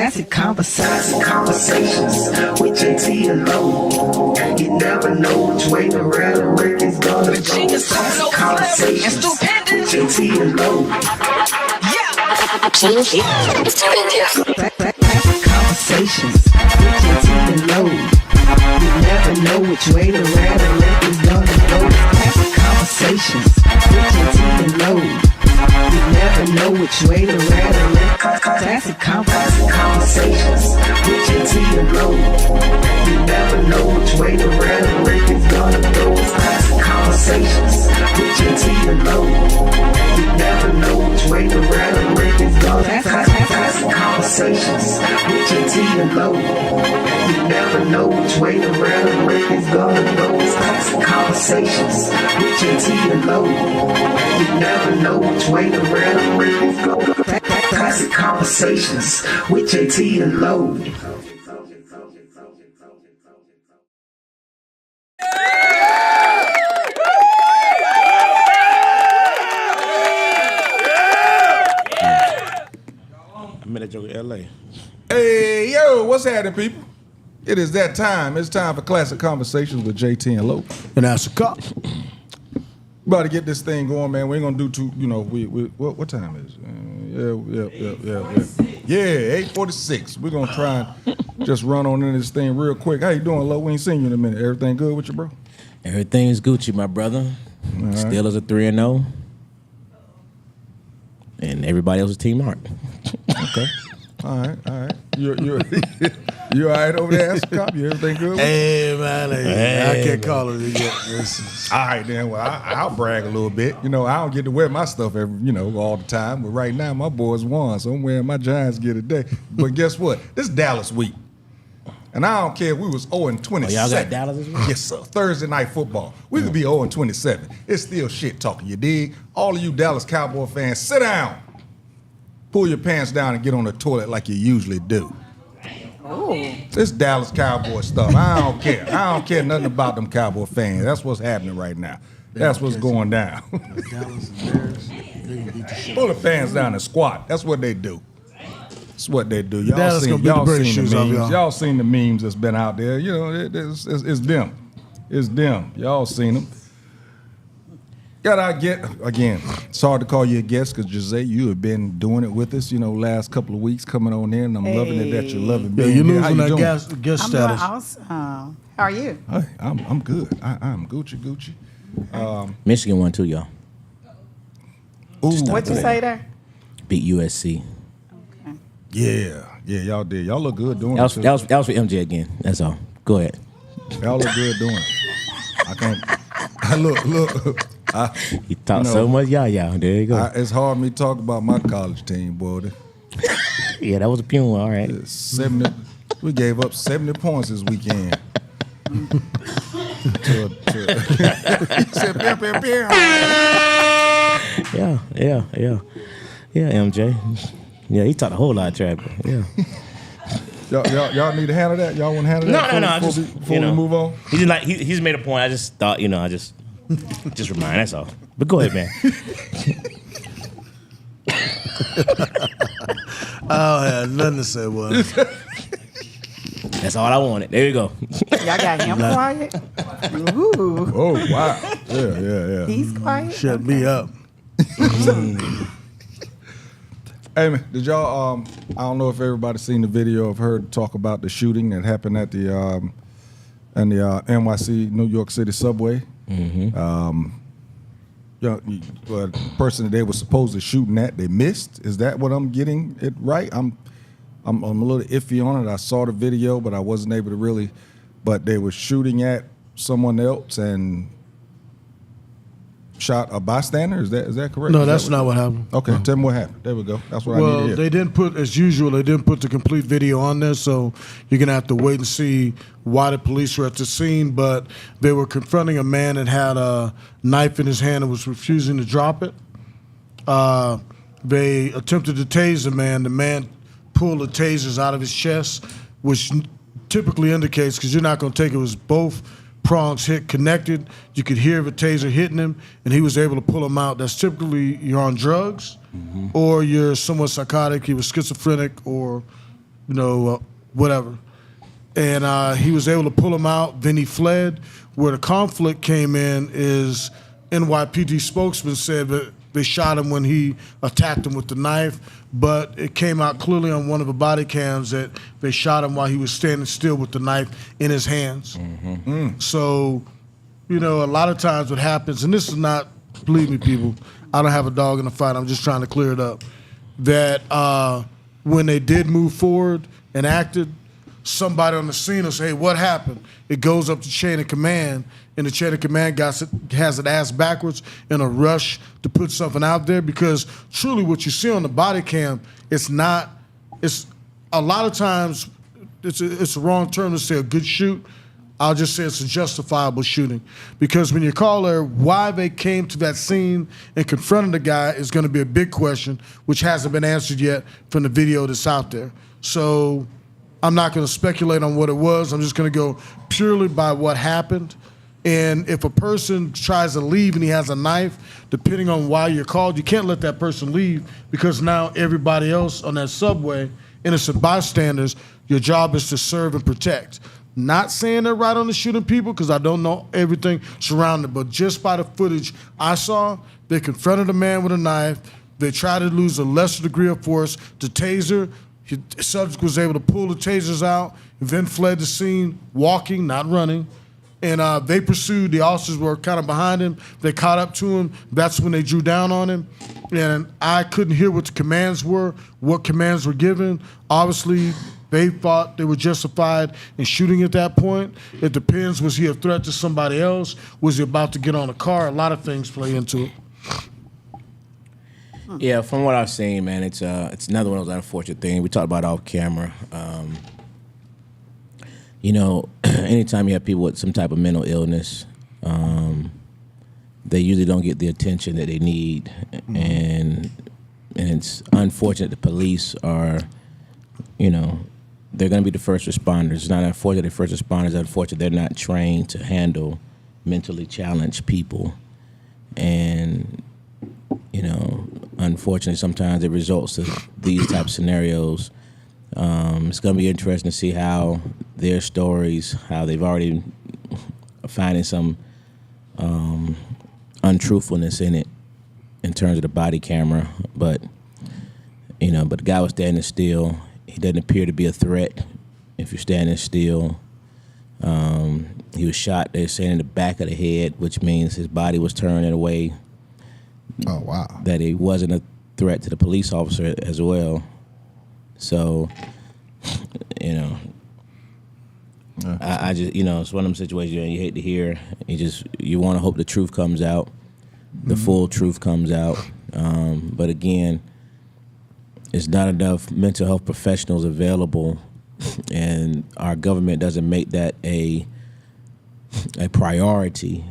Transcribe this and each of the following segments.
Classic Konversations with Jae Tea and Low. You never know which way the rhetoric is gonna go. Classic Konversations with Jae Tea and Low. Classic Konversations with Jae Tea and Low. You never know which way the rhetoric is gonna go. Classic Konversations with Jae Tea and Low. You never know which way the rhetoric. Classic Konversations with Jae Tea and Low. You never know which way the rhetoric is gonna go. Classic Konversations with Jae Tea and Low. You never know which way the rhetoric is gonna go. Classic Konversations with Jae Tea and Low. You never know which way the rhetoric is gonna go. Classic Konversations with Jae Tea and Low. You never know which way the rhetoric is gonna go. Classic Konversations with Jae Tea and Low. I met that joke in LA. Hey, yo, what's happening, people? It is that time. It's time for Classic Konversations with Jae Tea and Low. And that's a cop. About to get this thing going, man. We ain't gonna do too, what time is it? Yeah, 8:46. We're gonna try and just run on in this thing real quick. How you doing, Low? We ain't seen you in a minute. Everything good with you, bro? Everything is Gucci, my brother. Right. Still is a 3-0. And everybody else is Team Mark. Okay. All right. You all right over there, Cop? You everything good? Hey, man. I can't call it yet. All right, then. Well, I'll brag a little bit. I don't get to wear my stuff all the time. But right now, my boys won, so I'm wearing my Giants gear today. But guess what? This is Dallas week. And I don't care if we was 0-27. Oh, y'all got Dallas this week? Yes, sir. Thursday night football. We could be 0-27. It's still shit talking, you dig? All of you Dallas Cowboy fans, sit down. Pull your pants down and get on the toilet like you usually do. Oh. This Dallas Cowboy stuff, I don't care. I don't care nothing about them Cowboy fans. That's what's happening right now. That's what's going down. Dallas and Bears, they gonna beat the shit. Pull the fans down and squat. That's what they do. That's what they do. Y'all Dallas seen gonna beat the British the shoes off memes. y'all. Y'all seen the memes that's been out there. It's them. It's them. Y'all seen them. It's hard to call you a guest because Gyzay, you have been doing it with us, last couple of weeks coming on in, and I'm loving it that you're loving Yeah, being you're here. How losing you that doing? guest I'm status. doing awesome. How are you? Hey, I'm good. I'm Gucci. Michigan won too, y'all. Ooh, What'd you say there? Beat USC. Okay. Yeah, y'all did. Y'all look good doing That it. was for MJ again. That's all. Go ahead. Y'all look good doing it. I can't. Look. He talked so much, y'all. There you go. It's hard for me to talk about my college team, boy. Yeah, that was a Puma. All right. 70. We gave up 70 points this weekend. He said, pew. Yeah, MJ. Yeah, he talked a whole lot of trash. Yeah. Y'all need to handle that? Y'all want to handle that? No. Before we move on? He's made a point. I just thought, just remind. That's all. But go ahead, man. I had nothing to say, boy. That's all I wanted. There you go. Y'all got him quiet? Ooh. Oh, wow. Yeah. He's quiet? Shut me up. Hey, man, did y'all, I don't know if everybody's seen the video of her talk about the shooting that happened at the NYC, New York City subway. Mm-hmm. The person that they were supposed to shooting at, they missed. Is that what I'm getting it right? I'm a little iffy on it. I saw the video, but I wasn't able to really. But they were shooting at someone else and shot a bystander. Is that correct? No, that's not what happened. Okay, No. tell me what happened. There we go. That's what I need to hear. They didn't put, as usual, they didn't put the complete video on there, so you're going to have to wait and see why the police were at the scene. But they were confronting a man that had a knife in his hand and was refusing to drop it. They attempted to tase the man. The man pulled the tasers out of his chest, which typically indicates, because you're not going to take it, was both prongs hit connected. You could hear the taser hitting him, and he was able to pull him out. That's typically you're on drugs, or you're somewhat psychotic. He was schizophrenic, or whatever. And he was able to pull him out. Then he fled. Where the conflict came in is NYPD spokesman said that they shot him when he attacked him with the knife, but it came out clearly on one of the body cams that they shot him while he was standing still with the knife in his hands. So, a lot of times what happens, and this is not, believe me, people, I don't have a dog in the fight. I'm just trying to clear it up. That when they did move forward and acted, somebody on the scene will say, hey, what happened? It goes up to chain of command, and the chain of command has it ass backwards in a rush to put something out there, because truly what you see on the body cam, it's a lot of times, it's a wrong term to say a good shoot. I'll just say it's a justifiable shooting, because when you call there, why they came to that scene and confronted the guy is going to be a big question, which hasn't been answered yet from the video that's out there. So I'm not going to speculate on what it was. I'm just going to go purely by what happened. And if a person tries to leave and he has a knife, depending on why you're called, you can't let that person leave, because now everybody else on that subway, innocent bystanders, your job is to serve and protect. Not saying they're right on the shooting people, because I don't know everything surrounding, but just by the footage I saw, they confronted a man with a knife. They tried to use a lesser degree of force. The taser, the subject was able to pull the tasers out and then fled the scene, walking, not running. And they pursued. The officers were kind of behind him. They caught up to him. That's when they drew down on him. And I couldn't hear what the commands were, what commands were given. Obviously, they thought they were justified in shooting at that point. It depends. Was he a threat to somebody else? Was he about to get on a car? A lot of things play into it. Yeah, from what I've seen, man, it's another one of those unfortunate things. We talked about off camera. Anytime you have people with some type of mental illness, they usually don't get the attention that they need, and it's unfortunate the police are, they're going to be the first responders. It's not unfortunate they're first responders. It's unfortunate they're not trained to handle mentally challenged people, and unfortunately sometimes it results in these type of scenarios. It's going to be interesting to see how their stories, how they've already finding some untruthfulness in it in terms of the body camera. But the guy was standing still. He doesn't appear to be a threat if you're standing still. He was shot, they're saying, in the back of the head, which means his body was turned in a way that he wasn't a threat to the police officer as well. So, I just, it's one of them situations you hate to hear. You want to hope the truth comes out, the full truth comes out. But again, it's not enough mental health professionals available, and our government doesn't make that a priority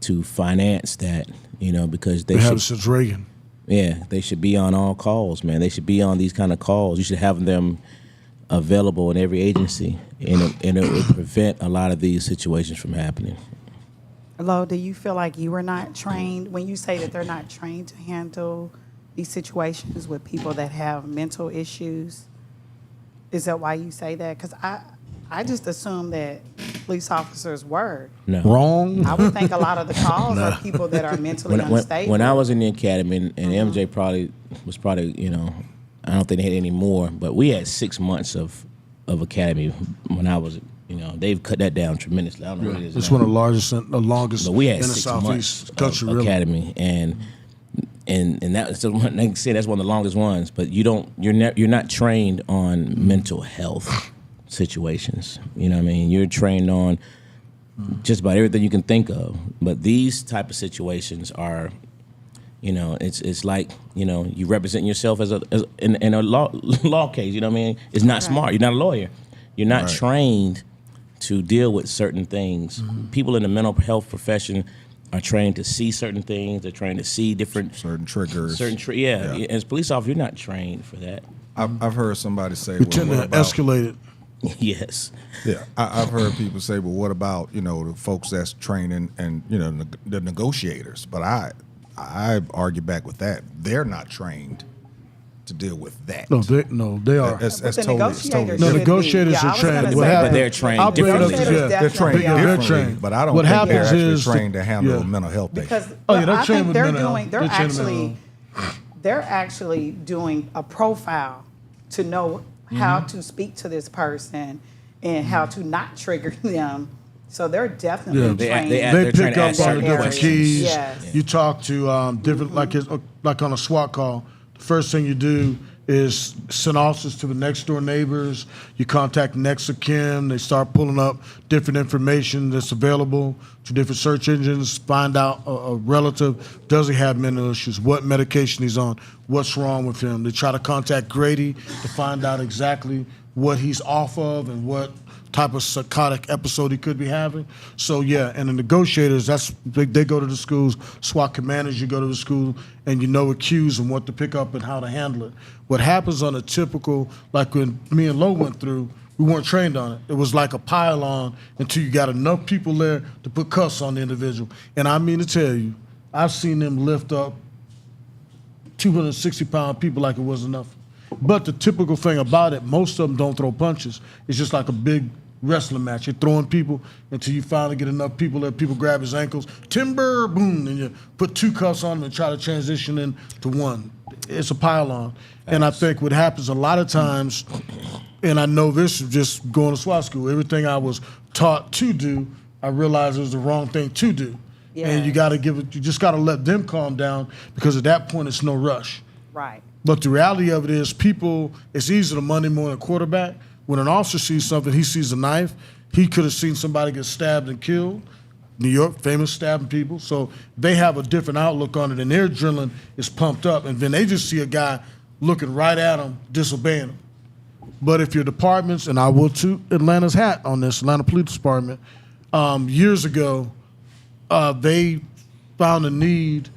to finance that, because they have since Reagan. Yeah, they should be on all calls, man. They should be on these kind of calls. You should have them available in every agency, and it would prevent a lot of these situations from happening. Lo, do you feel like you were not trained when you say that they're not trained to handle these situations with people that have mental issues? Is that why you say that? Because I just assume that police officers were. No. Wrong. I would think a lot of the calls are people that are mentally unstable. When I was in the academy, and MJ was probably, I don't think they had any more, but we had 6 months of academy when I was, they've cut that down tremendously. I don't know what it is. It's one of the largest, the longest but we had in the 6 Southeast months country, of really. academy, and that's they can say that's one of the longest ones. But you're not trained on mental health situations. You know what I mean? You're trained on just about everything you can think of. But these type of situations are, it's like, you represent yourself as in a law case. You know what I mean? It's not smart. You're not a lawyer. You're not trained to deal with certain things. People in the mental health profession are trained to see certain things. They're trained to see certain triggers. As a police officer, you're not trained for that. I've heard somebody say, We tend to escalate it. Yes. Yeah, I've heard people say, well, what about, the folks that's training and, the negotiators? But I argue back with that. They're not trained to deal with that. No, they are. That's But the totally, it's totally negotiators No, should be. negotiators Yeah, I are was trained. gonna What say happens- that. But they're trained I'll bring it up to differently. you. they're trained Yeah, they're differently, trained. but I don't What think happens they're actually is the- trained to handle yeah. mental health Because issues. Oh, yeah, they're I trained think with they're mental doing. health. They're They're trained with mental actually doing a profile to know how to speak to this person and how to not trigger them. So they're definitely Yeah. trained. They They're trying pick to up ask on the certain different questions. keys. Yes. You talk to different, like on a SWAT call. The first thing you do is send officers to the next door neighbors. You contact next of kin. They start pulling up different information that's available to different search engines. Find out a relative, does he have mental issues? What medication he's on? What's wrong with him? They try to contact Grady to find out exactly what he's off of and what type of psychotic episode he could be having. So yeah, and the negotiators, they go to the schools. SWAT commanders, you go to the school and you know cues and what to pick up and how to handle it. What happens on a typical, like when me and Lo went through, we weren't trained on it. It was like a pile on until you got enough people there to put cuffs on the individual. And I mean to tell you, I've seen them lift up 260-pound people like it was enough. But the typical thing about it, most of them don't throw punches. It's just like a big wrestling match. You're throwing people until you finally get enough people that people grab his ankles, timber, boom, and you put two cuffs on him and try to transition into one. It's a pile on. And I think what happens a lot of times, and I know this is just going to SWAT school, everything I was taught to do, I realized it was the wrong thing to do. Yeah. And you just got to let them calm down because at that point it's no rush. Right. But the reality of it is it's easy to Monday morning quarterback. When an officer sees something, he sees a knife. He could have seen somebody get stabbed and killed. New York, famous stabbing people. So they have a different outlook on it and their adrenaline is pumped up. And then they just see a guy looking right at them, disobeying them. But if your departments, and I will toot Atlanta's hat on this, Atlanta Police Department, years ago, they found a need.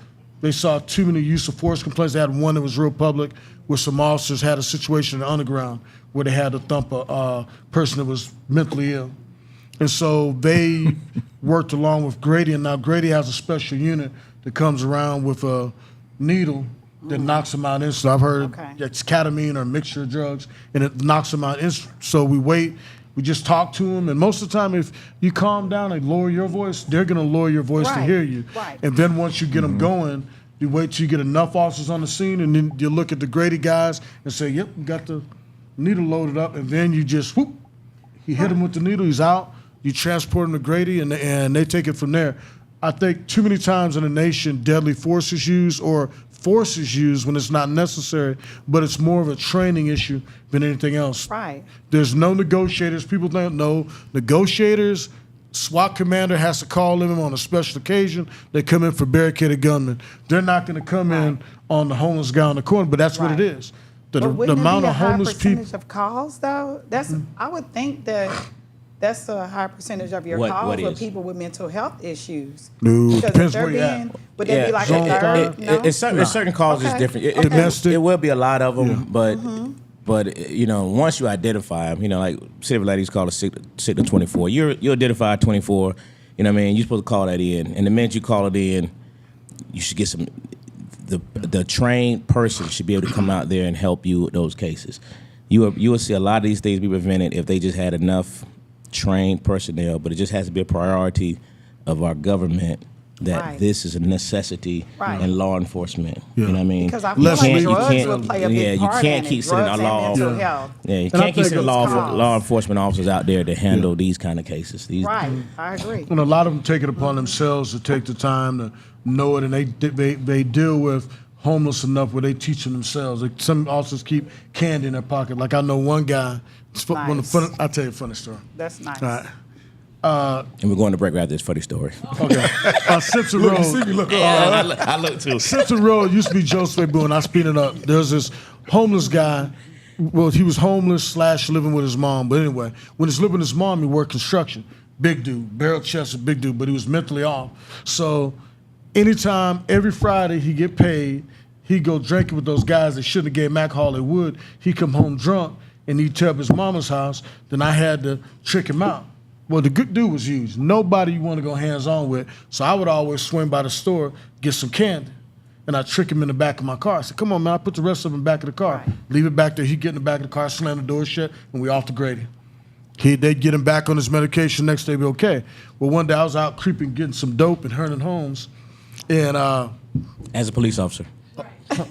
They saw too many use of force complaints. They had one that was real public where some officers had a situation in the underground where they had to thump a person that was mentally ill. And so they worked along with Grady, and now Grady has a special unit that comes around with a needle that knocks them out instantly. I've heard it's ketamine or a mixture of drugs, and it knocks them out instantly. So we wait. We just talk to them, and most of the time, if you calm down and lower your voice, they're going to lower your voice to hear you. Right. And then once you get them going, you wait till you get enough officers on the scene, and then you look at the Grady guys and say, "Yep, we got the needle loaded up," and then you just whoop, you hit him with the needle, he's out. You transport him to Grady, and they take it from there. I think too many times in the nation, deadly force is used or force is used when it's not necessary, but it's more of a training issue than anything else. Right. There's no negotiators. People don't know negotiators. SWAT commander has to call them on a special occasion. They come in for barricaded gunmen. They're not going to come in on the homeless guy on the corner, but that's what it is. The But amount it be of a high homeless people. percentage of calls though? I would think that that's a high percentage of your What calls with is? people with mental health issues. No, Because if depends they're where you're at. would they be like Zone a third? third. No? It's certain causes Okay. different. Okay. Domestic. It will be a lot of them, Mm-hmm. but you know, once you identify them, you know, like City Ladies call it 6 to 24. You identify 24. You know what I mean? You're supposed to call that in, and the minute you call it in, you should get some. The trained person should be able to come out there and help you with those cases. You will see a lot of these things be prevented if they just had enough trained personnel, but it just has to be a priority of our government that this is a necessity in law enforcement. You know what I mean? Because I feel like drugs will play a big part you can't in keep it. sending Drugs a law. and mental health. Yeah, you And I can't keep think sending those calls. law enforcement officers out there to handle these kind of cases. Right, I agree. And a lot of them take it upon themselves to take the time to know it, and they deal with homeless enough where they teach them themselves. Like some officers keep candy in their pocket. Like I know one guy. Nice. I'll tell you a funny story. That's nice. All right. And we're going to break right after this funny story. Okay. Simpson Road. I look too. Simpson Road used to be Joseph Boone. I speed it up. There's this homeless guy. Well, he was homeless / living with his mom. But anyway, when he's living with his mom, he worked construction. Big dude, barrel chested, big dude, but he was mentally off. So anytime, every Friday he get paid, he'd go drinking with those guys that shouldn't have gave Mac Hall they would. He'd come home drunk and he'd tear up his mama's house. Then I had to trick him out. Well, the good dude was used. Nobody you want to go hands-on with. So I would always swing by the store, get some candy. and I trick him in the back of my car. I said, come on, man, I put the rest of him in the back of the car. Right. Leave it back there. He get in the back of the car, slam the door shut, and we off to Grady. They'd get him back on his medication, next day be okay. Well, one day I was out creeping, getting some dope in Herndon Homes, and As a police officer.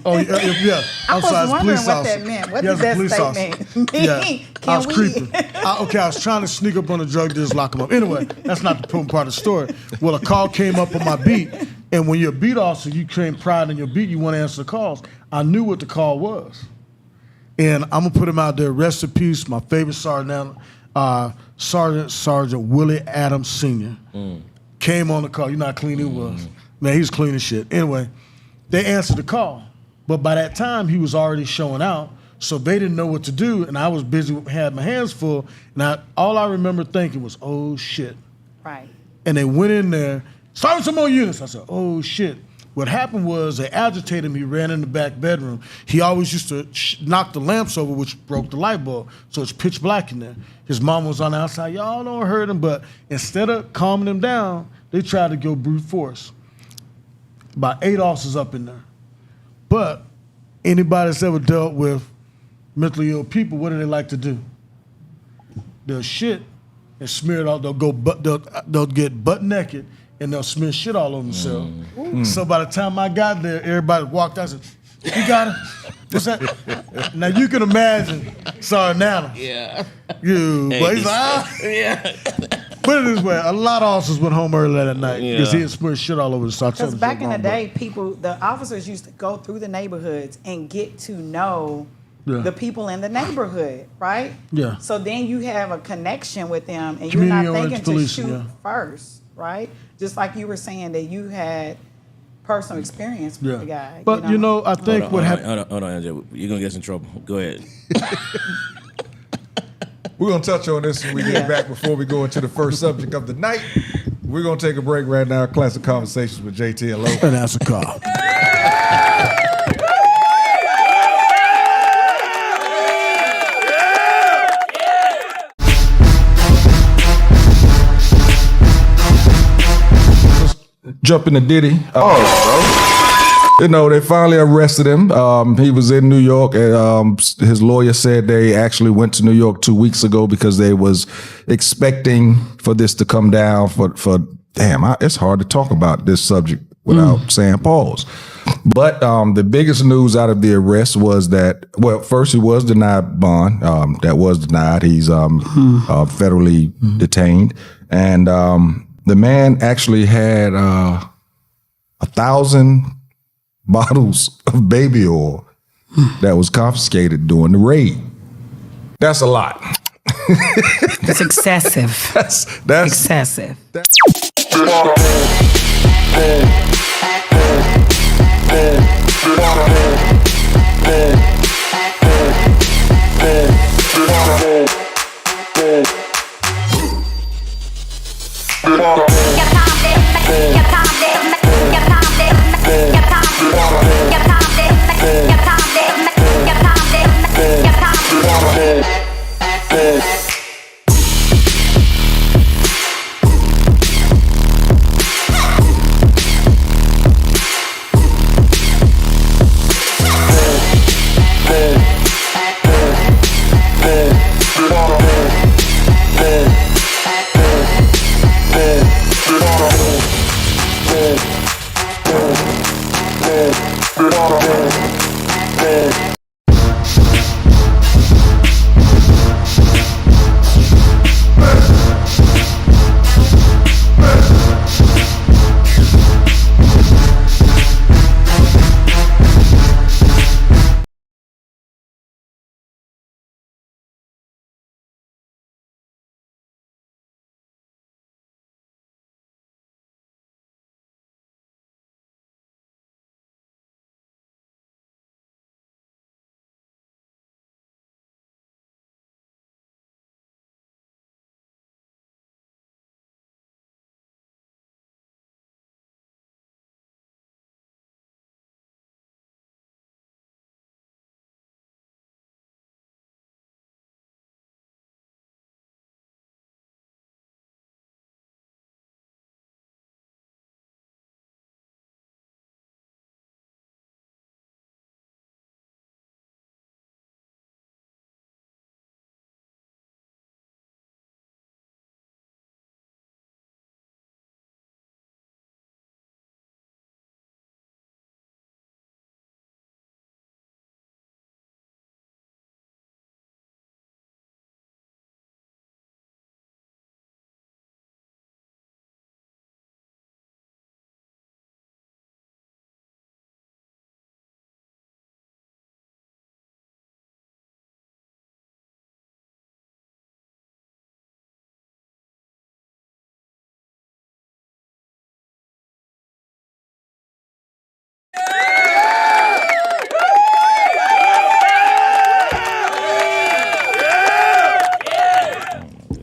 oh yeah, I was outside as a wondering police what officer. that meant. What Yeah, does as a that police statement officer. mean? Yeah, I was Can we? creeping. I was trying to sneak up on the drug dealers, lock them up. Anyway, that's not the important part of the story. Well, a call came up on my beat, and when you're a beat officer, you claim pride in your beat, you want to answer the calls. I knew what the call was. And I'm going to put him out there, rest in peace, my favorite sergeant, Sergeant Willie Adams Sr. Came on the call. You know how clean he was. Man, he was clean as shit. Anyway, they answered the call. But by that time, he was already showing out, so they didn't know what to do, and I was busy, had my hands full, and all I remember thinking was, oh, shit. Right. And they went in there, started some more units. I said, oh, shit. What happened was they agitated him. He ran in the back bedroom. He always used to knock the lamps over, which broke the light bulb, so it's pitch black in there. His mom was on the outside. Y'all don't hurt him, but instead of calming him down, they tried to go brute force. About 8 officers up in there. But anybody that's ever dealt with mentally ill people, what do they like to do? They'll shit and smear it all. They'll get butt naked and they'll smear shit all over themselves. So by the time I got there, everybody walked out and said, you got it? What's that? Now you can imagine, sorry, Nana. Yeah. But he's like, Yeah. Put it this way, a lot of officers went home early that night because he had smeared shit all over the side. Because back in the day, the officers used to go through the neighborhoods and get to know the people in the neighborhood, right? Yeah. So then you have a connection with them, and Community you're not oriented thinking to policing, shoot yeah. first, right? Just like you were saying that you had personal experience with the guy. But I think what happened. Hold on, Angela. You're gonna get us in trouble. Go ahead. We're going to touch on this when we get back before we go into the first subject of the night. We're going to take a break right now. Classic Conversations with Jae Tea and Lo. And that's a call. Jump in the Diddy. They finally arrested him. He was in New York, and his lawyer said they actually went to New York 2 weeks ago because they was expecting for this to come down. It's hard to talk about this subject without saying pause. But the biggest news out of the arrest was that, first he was denied bond. That was denied. He's federally detained, and the man actually had 1,000 bottles of baby oil that was confiscated during the raid. That's a lot. That's excessive. That's excessive.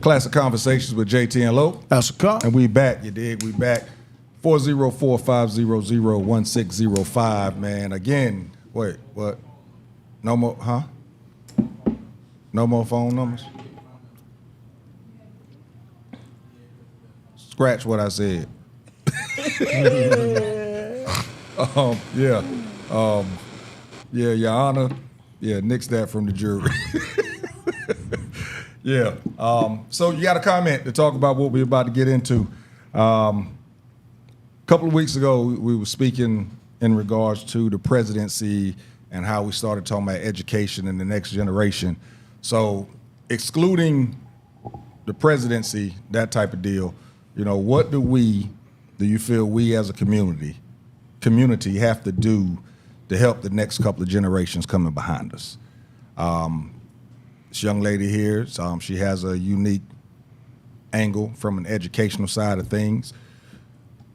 Classic Konversations with Jae Tea and Lo. That's a call. And we back, you dig? We back. 404-500-1605, man. Again, wait, what? No more, huh? No more phone numbers? Scratch what I said. Yeah. Yeah, Your Honor. Yeah, nix that from the jury. Yeah. So you got a comment to talk about what we're about to get into. A couple of weeks ago, we were speaking in regards to the presidency and how we started talking about education and the next generation. So excluding the presidency, that type of deal, you know, what do you feel we as a community have to do to help the next couple of generations coming behind us? This young lady here, she has a unique angle from an educational side of things.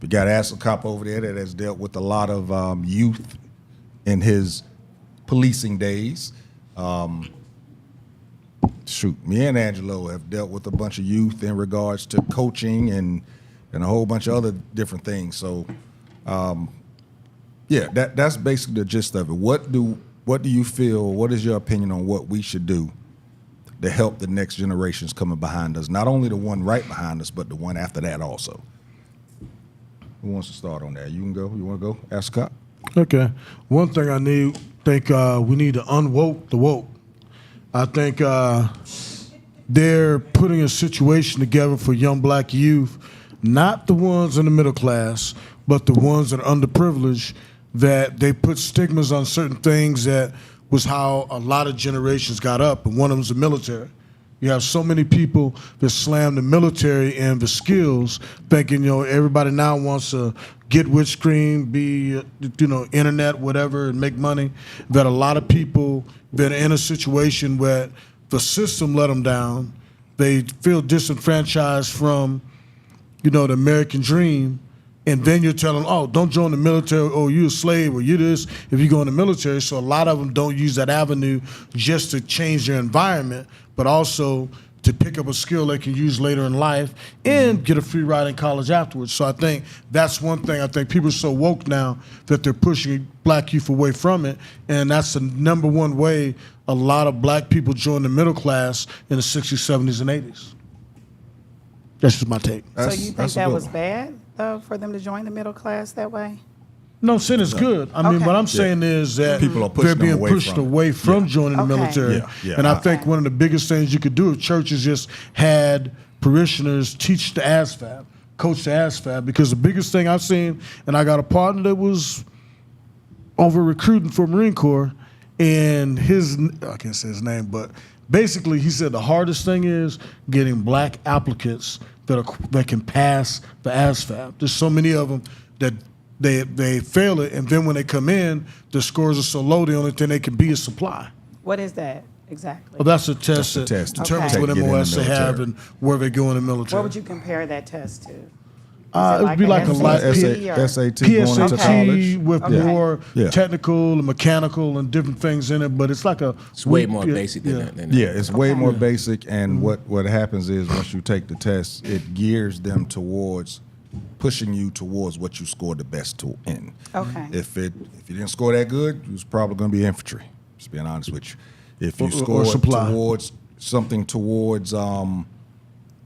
We got Ashley Cop over there that has dealt with a lot of youth in his policing days. Me and Angelo have dealt with a bunch of youth in regards to coaching and a whole bunch of other different things. So, yeah, that's basically the gist of it. What do you feel? What is your opinion on what we should do to help the next generations coming behind us? Not only the one right behind us, but the one after that also. Who wants to start on that? You can go. You want to go? Ask Scott. Okay. One thing we need to unwoke the woke. I think they're putting a situation together for young black youth, not the ones in the middle class, but the ones that are underprivileged, that they put stigmas on certain things that was how a lot of generations got up, and one of them is the military. You have so many people that slam the military and the skills, thinking, everybody now wants to get rich cream, be, internet, whatever, and make money, that a lot of people that are in a situation where the system let them down, they feel disenfranchised from, the American dream, and then you're telling them, oh, don't join the military, oh, you're a slave, or you this, if you go in the military. So a lot of them don't use that avenue just to change their environment, but also to pick up a skill they can use later in life and get a free ride in college afterwards. So I think that's one thing. I think people are so woke now that they're pushing black youth away from it, and that's the number one way a lot of black people joined the middle class in the 60s, 70s, and 80s. That's just my take. So you think that was bad, though, for them to join the middle class that way? No, I'm saying it's good. I mean, what I'm saying is that people are they're being pushed away from joining the military. Yeah. And I think one of the biggest things you could do if churches just had parishioners teach the ASFAB, coach the ASFAB, because the biggest thing I've seen, and I got a partner that was over recruiting for Marine Corps, and I can't say his name, but basically he said the hardest thing is getting black applicants that can pass the ASFAB. There's so many of them that they fail it, and then when they come in, the scores are so low, the only thing they can be is supply. What is that exactly? Well, that's a test that test. determines Okay. what MOS they have and where they go in the military. What would you compare that test to? It would be like a light SAT going into college. PSAT with more technical and mechanical and different things in it, but it's like It's way more basic than that. Yeah, it's way more basic, and what happens is once you take the test, it gears them towards pushing you towards what you scored the best in. Okay. If you didn't score that good, you was probably going to be infantry. Just being honest with you. If you Or score supply. towards something towards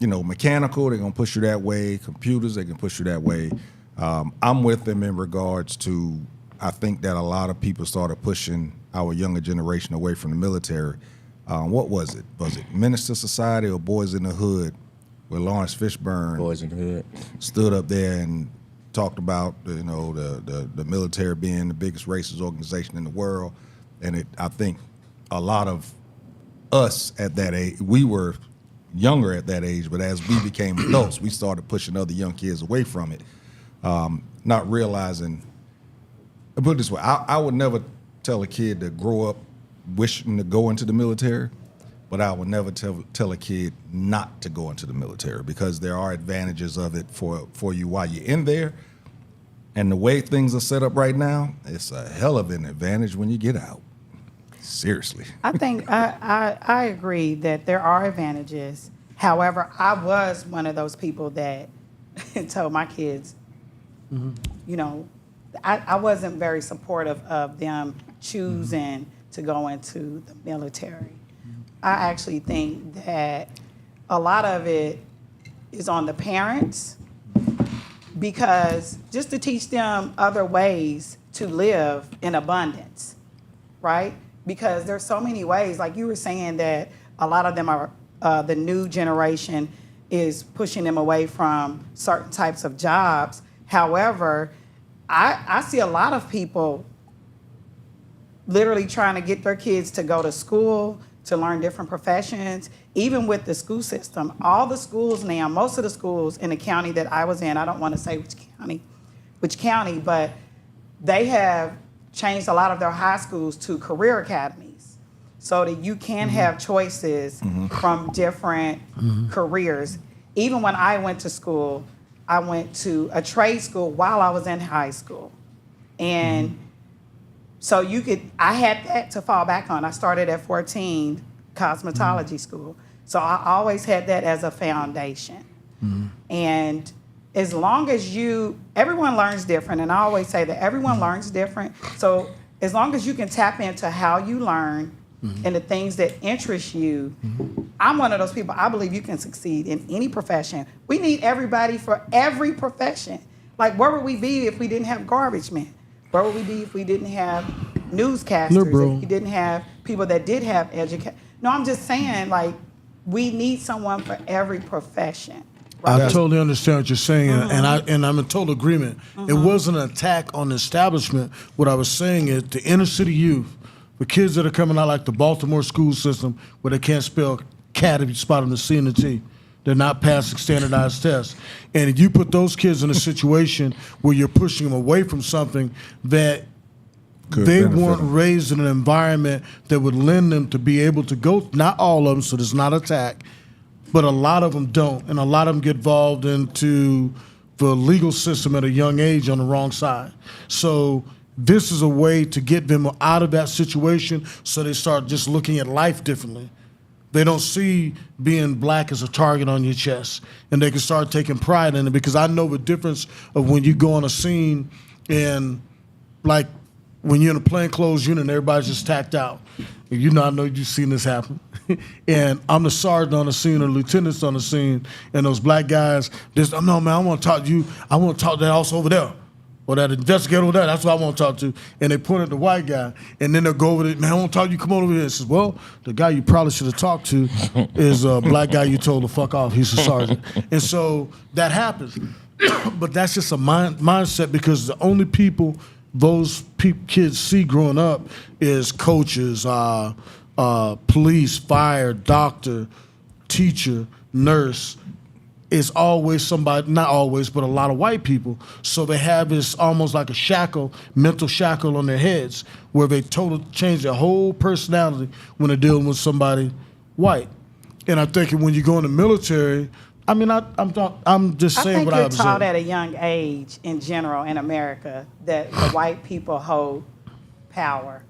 mechanical, they're going to push you that way. Computers, they can push you that way. I'm with them in regards to, I think that a lot of people started pushing our younger generation away from the military. What was it? Was it Minister Society or Boys in the Hood, where Lawrence Fishburne Boys in the Hood stood up there and talked about the military being the biggest racist organization in the world, and I think a lot of us at that age, we were younger at that age, but as we became adults, we started pushing other young kids away from it, not realizing. I'll put it this way: I would never tell a kid to grow up wishing to go into the military. But I would never tell a kid not to go into the military, because there are advantages of it for you while you're in there. And the way things are set up right now, it's a hell of an advantage when you get out. Seriously. I think I agree that there are advantages, However, I was one of those people that told my kids, you know, I wasn't very supportive of them choosing to go into the military. I actually think that a lot of it is on the parents, because just to teach them other ways to live in abundance, right? Because there's so many ways, like you were saying, that a lot of them are, the new generation is pushing them away from certain types of jobs. However, I see a lot of people literally trying to get their kids to go to school, to learn different professions. Even with the school system, all the schools now, most of the schools in the county that I was in, I don't want to say which county, but they have changed a lot of their high schools to career academies so that you can have choices from different careers. Even when I went to school, I went to a trade school while I was in high school. And so I had that to fall back on. I started at 14, cosmetology school. So I always had that as a foundation. And as long as everyone learns different, and I always say that everyone learns different. So as long as you can tap into how you learn and the things that interest you, I'm one of those people, I believe you can succeed in any profession. We need everybody for every profession. Like, where would we be if we didn't have garbage men? Where would we be if we didn't have newscasters, if we didn't have people that did have education? No, I'm just saying, like, we need someone for every profession. Right? I totally understand what you're saying, and I'm in total agreement. It wasn't an attack on the establishment. What I was saying is the inner city youth, the kids that are coming out like the Baltimore school system where they can't spell cat if you spot them the C and the T. They're not passing standardized tests. And if you put those kids in a situation where you're pushing them away from something that they weren't raised in an environment that would lend them to be able to go, not all of them, so there's not attack, but a lot of them don't. And a lot of them get involved into the legal system at a young age on the wrong side. So this is a way to get them out of that situation so they start just looking at life differently. They don't see being black as a target on your chest, and they can start taking pride in it, because I know the difference of when you go on a scene and, like, when you're in a plainclothes unit and everybody's just tacked out. And I know you've seen this happen. And I'm the sergeant on the scene or lieutenant's on the scene, and those black guys, no, man, I want to talk to you. I want to talk to that house over there. Or that investigator over there, that's what I want to talk to. And they point at the white guy, and then they'll go over there, man, I want to talk to you, come on over here. And says, well, the guy you probably should have talked to is a black guy you told to fuck off. He's a sergeant. And so that happens. But that's just a mindset, because the only people those kids see growing up is coaches, police, fire, doctor, teacher, nurse. It's always somebody, not always, but a lot of white people. So they have this almost like a shackle, mental shackle on their heads, where they totally change their whole personality when they're dealing with somebody white. And I'm thinking, when you go in the military, I mean, I'm just saying what I observe. I think you're taught at a young age in general in America that the white people hold power,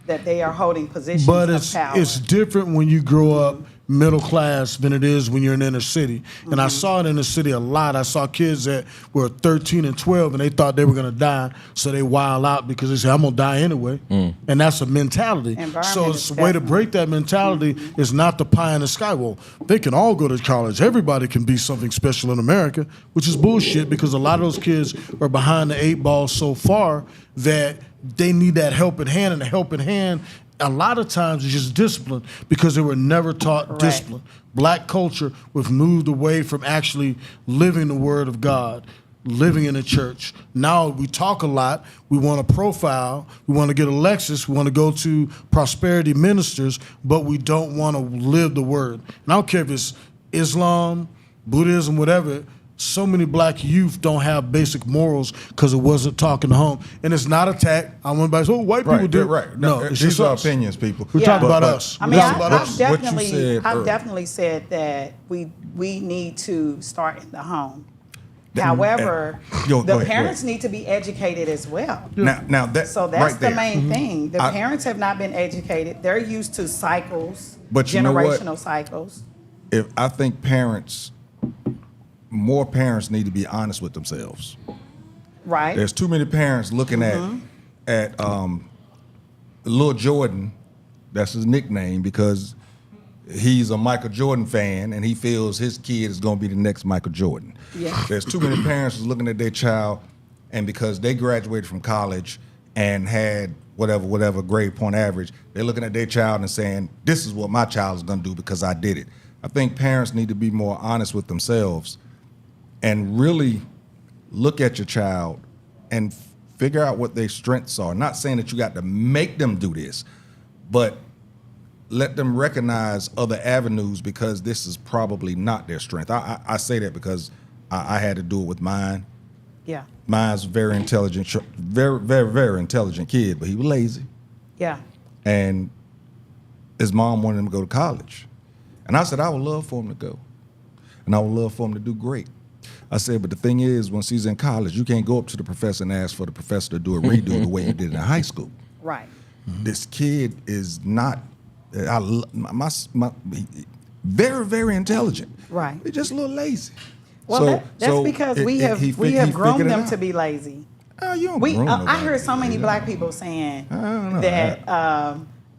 that they are holding positions of power. But it's different when you grow up middle class than it is when you're in the inner city. And I saw it in the city a lot. I saw kids that were 13 and 12 and they thought they were going to die, so they wild out because they say, I'm going to die anyway. And that's a mentality. So it's a way to break that mentality is not the pie in the sky. Well, they can all go to college. Everybody can be something special in America, which is bullshit, because a lot of those kids are behind the 8 ball so far that they need that helping hand, and the helping hand a lot of times it's just discipline, because they were never taught discipline. Black culture, we've moved away from actually living the word of God, living in the church. Now we talk a lot. We want to profile. We want to get a Lexus. We want to go to prosperity ministers, but we don't want to live the word. And I don't care if it's Islam, Buddhism, whatever. So many black youth don't have basic morals because it wasn't talking to home. And it's not attack. I want to say, oh, white people do. Right. No, it's these just are us. opinions, people. We're talking about us. I mean, I've definitely said that we need to start in the home. However, the parents need to be educated as well. Now that's the main thing. The parents have not been educated. They're used to cycles, but generational cycles. I think more parents need to be honest with themselves. Right. There's too many parents looking at Lil Jordan, that's his nickname, because he's a Michael Jordan fan and he feels his kid is going to be the next Michael Jordan. Yeah. There's too many parents who's looking at their child, and because they graduated from college and had whatever grade point average, they're looking at their child and saying, this is what my child is going to do because I did it. I think parents need to be more honest with themselves and really look at your child and figure out what their strengths are. Not saying that you got to make them do this, but let them recognize other avenues, because this is probably not their strength. I say that because I had to do it with mine. Yeah. Mine's very intelligent, very, very, very intelligent kid, but he was lazy. Yeah. And his mom wanted him to go to college. And I said, I would love for him to go. And I would love for him to do great. I said, but the thing is, once he's in college, you can't go up to the professor and ask for the professor to do a redo the way you did in high school. Right. This kid is not, very, very intelligent. Right. He's just a little lazy. Well, that's because we have grown them to be lazy. Oh, you don't I groom nobody. heard so many black people saying don't know that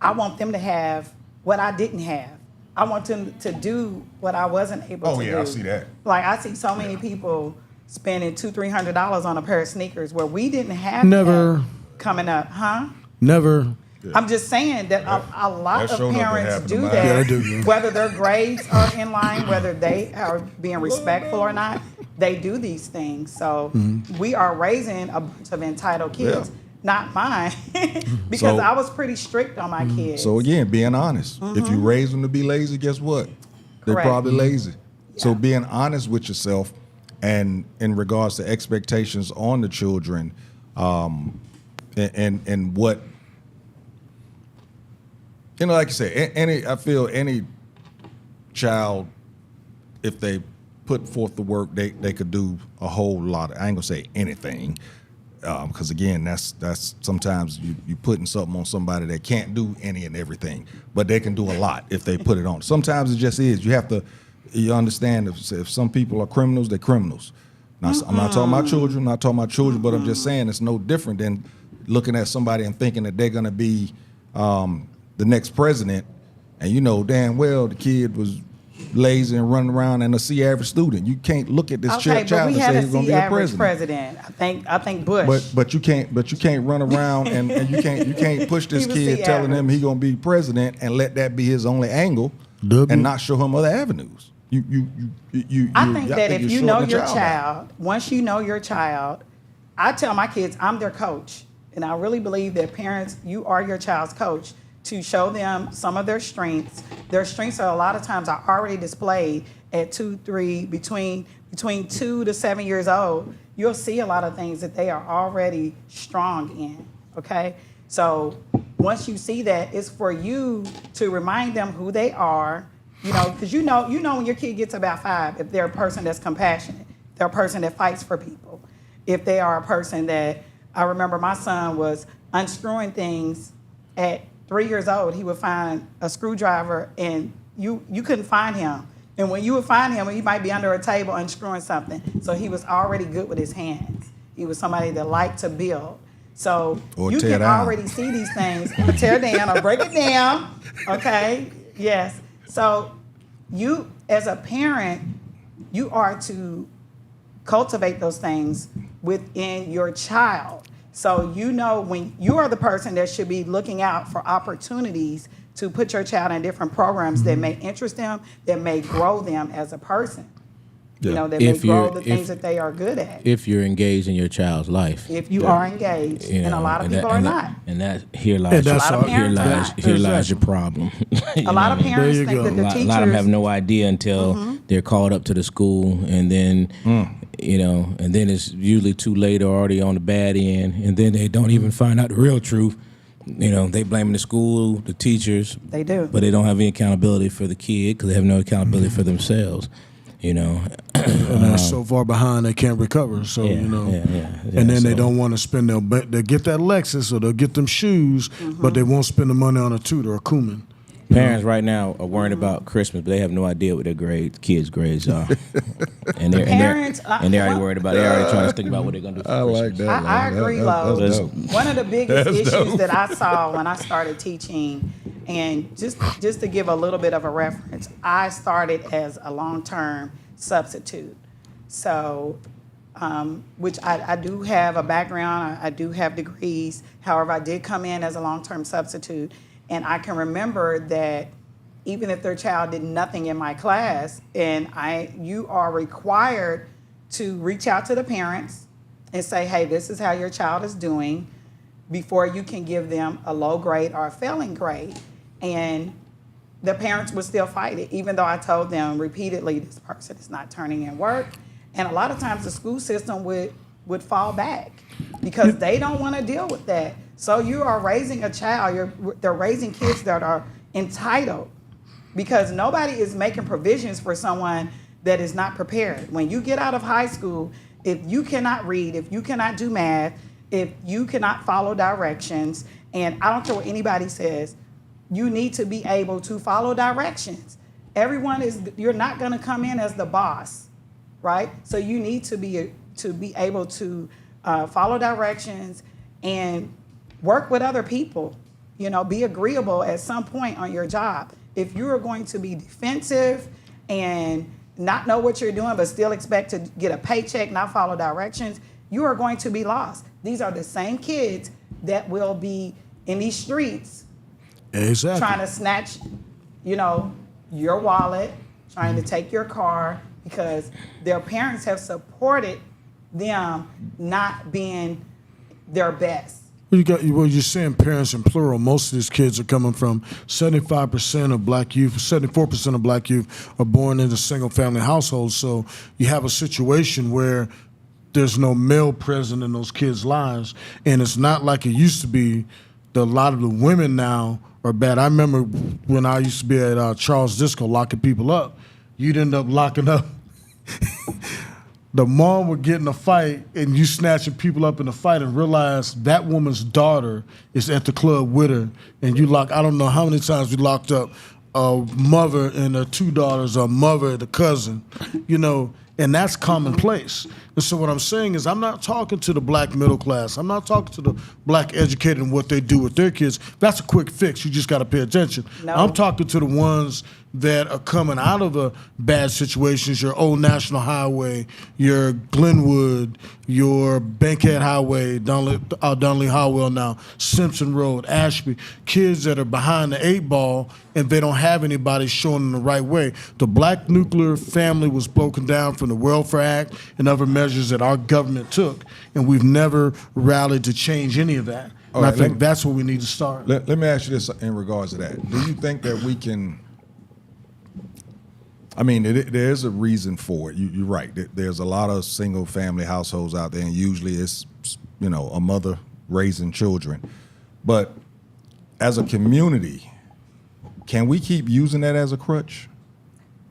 I want them to have what I didn't have. I want them to do what I wasn't able to do. Oh, yeah, I see that. Like, I see so many people spending $200-300 on a pair of sneakers where we didn't have Never. that coming up, huh? Never. I'm just saying that a lot That of sure enough parents happened do to mine. that, Yeah, they do, yeah. whether their grades are in line, whether they are being respectful or not. They do these things. So we are raising a bunch of entitled kids. Yeah. Not mine, because So- I was pretty strict on my kids. So again, being honest. If you raise them to be lazy, guess what? They're Correct. probably lazy. So Yeah. being honest with yourself, and in regards to expectations on the children, and what, like you say, I feel any child, if they put forth the work, they could do a whole lot. I ain't gonna say anything. Because again, that's sometimes you putting something on somebody that can't do any and everything, but they can do a lot if they put it on. Sometimes it just is. You understand if some people are criminals, they're criminals. Now, I'm not talking about children, but I'm just saying it's no different than looking at somebody and thinking that they're going to be the next president, and you know damn well the kid was lazy and running around and a C-average student. You can't look at this child but we and had say a he's going to be the C-average president. I think Bush. But you can't run around and you can't push this He was kid telling him C-average. he gonna be president and let that be his only angle W. and not show him other avenues. I think that if you're you know shorting the your out. child, once you know your child, I tell my kids I'm their coach. And I really believe that parents, you are your child's coach, to show them some of their strengths. Their strengths are a lot of times are already displayed at 2-3, between 2 to 7 years old. You'll see a lot of things that they are already strong in, okay? So once you see that, it's for you to remind them who they are, because you know when your kid gets about 5, if they're a person that's compassionate, they're a person that fights for people. If they are a person that, I remember my son was unscrewing things at 3 years old. He would find a screwdriver and you couldn't find him. And when you would find him, he might be under a table unscrewing something. So he was already good with his hands. He was somebody that liked to build. So Or you tear can down. already see these things, or tear down or break it down, okay? Yes. So you, as a parent, you are to cultivate those things within your child. So when you are the person that should be looking out for opportunities to put your child in different programs that may interest them, that may grow them as a person. Yeah. That may If grow you're- the things that they are good at. If you're engaged in your child's life, If you are engaged, and a lot of people are not. And here lies that's A lot of parents are not. here lies your problem. A lot of parents There you think go. that the A lot teachers. of them have no idea until they're called up to the school, and then and then it's usually too late or already on the bad end, and then they don't even find out the real truth. They blame the school, the teachers. They do. But they don't have any accountability for the kid because they have no accountability for themselves. And they're so far behind they can't recover. So Yeah, and then they so- don't want to spend they'll get that Lexus or they'll get them shoes, but they won't spend the money on a tutor or a Kuman. Parents right now are worried about Christmas, but they have no idea what their kids' grades are, and they're already worried about. They're already trying to think about what they're gonna do for I Christmas. like that. I agree, Lo. That's dope. One of the biggest issues that I saw when I started teaching, and just to give a little bit of a reference, I started as a long-term substitute. So, which I do have a background, I do have degrees. However, I did come in as a long-term substitute, and I can remember that even if their child did nothing in my class, and you are required to reach out to the parents and say, hey, this is how your child is doing, before you can give them a low grade or a failing grade. And the parents would still fight it, even though I told them repeatedly, this person is not turning in work. And a lot of times the school system would fall back because they don't want to deal with that. So you are raising a child, they're raising kids that are entitled, because nobody is making provisions for someone that is not prepared. When you get out of high school, if you cannot read, if you cannot do math, if you cannot follow directions, and I don't care what anybody says, you need to be able to follow directions. You're not gonna come in as the boss, right? So you need to be able to follow directions and work with other people. Be agreeable at some point on your job. If you are going to be defensive and not know what you're doing, but still expect to get a paycheck, not follow directions, you are going to be lost. These are the same kids that will be in these streets trying to snatch, your wallet, trying to take your car, because their parents have supported them not being their best. You're saying parents in plural. Most of these kids are coming from 75% of black youth, 74% of black youth are born into single-family households. So you have a situation where there's no male present in those kids' lives, and it's not like it used to be. A lot of the women now are bad. I remember when I used to be at Charles Disco locking people up, you'd end up locking up. The mom would get in a fight, and you snatching people up in a fight and realize that woman's daughter is at the club with her, and you I don't know how many times we locked up a mother and her two daughters, a mother and a cousin, and that's commonplace. And so what I'm saying is, I'm not talking to the black middle class. I'm not talking to the black educated and what they do with their kids. That's a quick fix. You just got to pay attention. No. I'm talking to the ones that are coming out of the bad situations, your Old National Highway, your Glenwood, your Bankhead Highway, Donnelly Highway now, Simpson Road, Ashby, kids that are behind the 8 ball and they don't have anybody showing them the right way. The black nuclear family was broken down from the Welfare Act and other measures that our government took, and we've never rallied to change any of that. And I think that's where we need to start. Let me ask you this in regards to that. Do you think that we can... there's a reason for it. You're right. There's a lot of single-family households out there, and usually it's, a mother raising children. But as a community, can we keep using that as a crutch?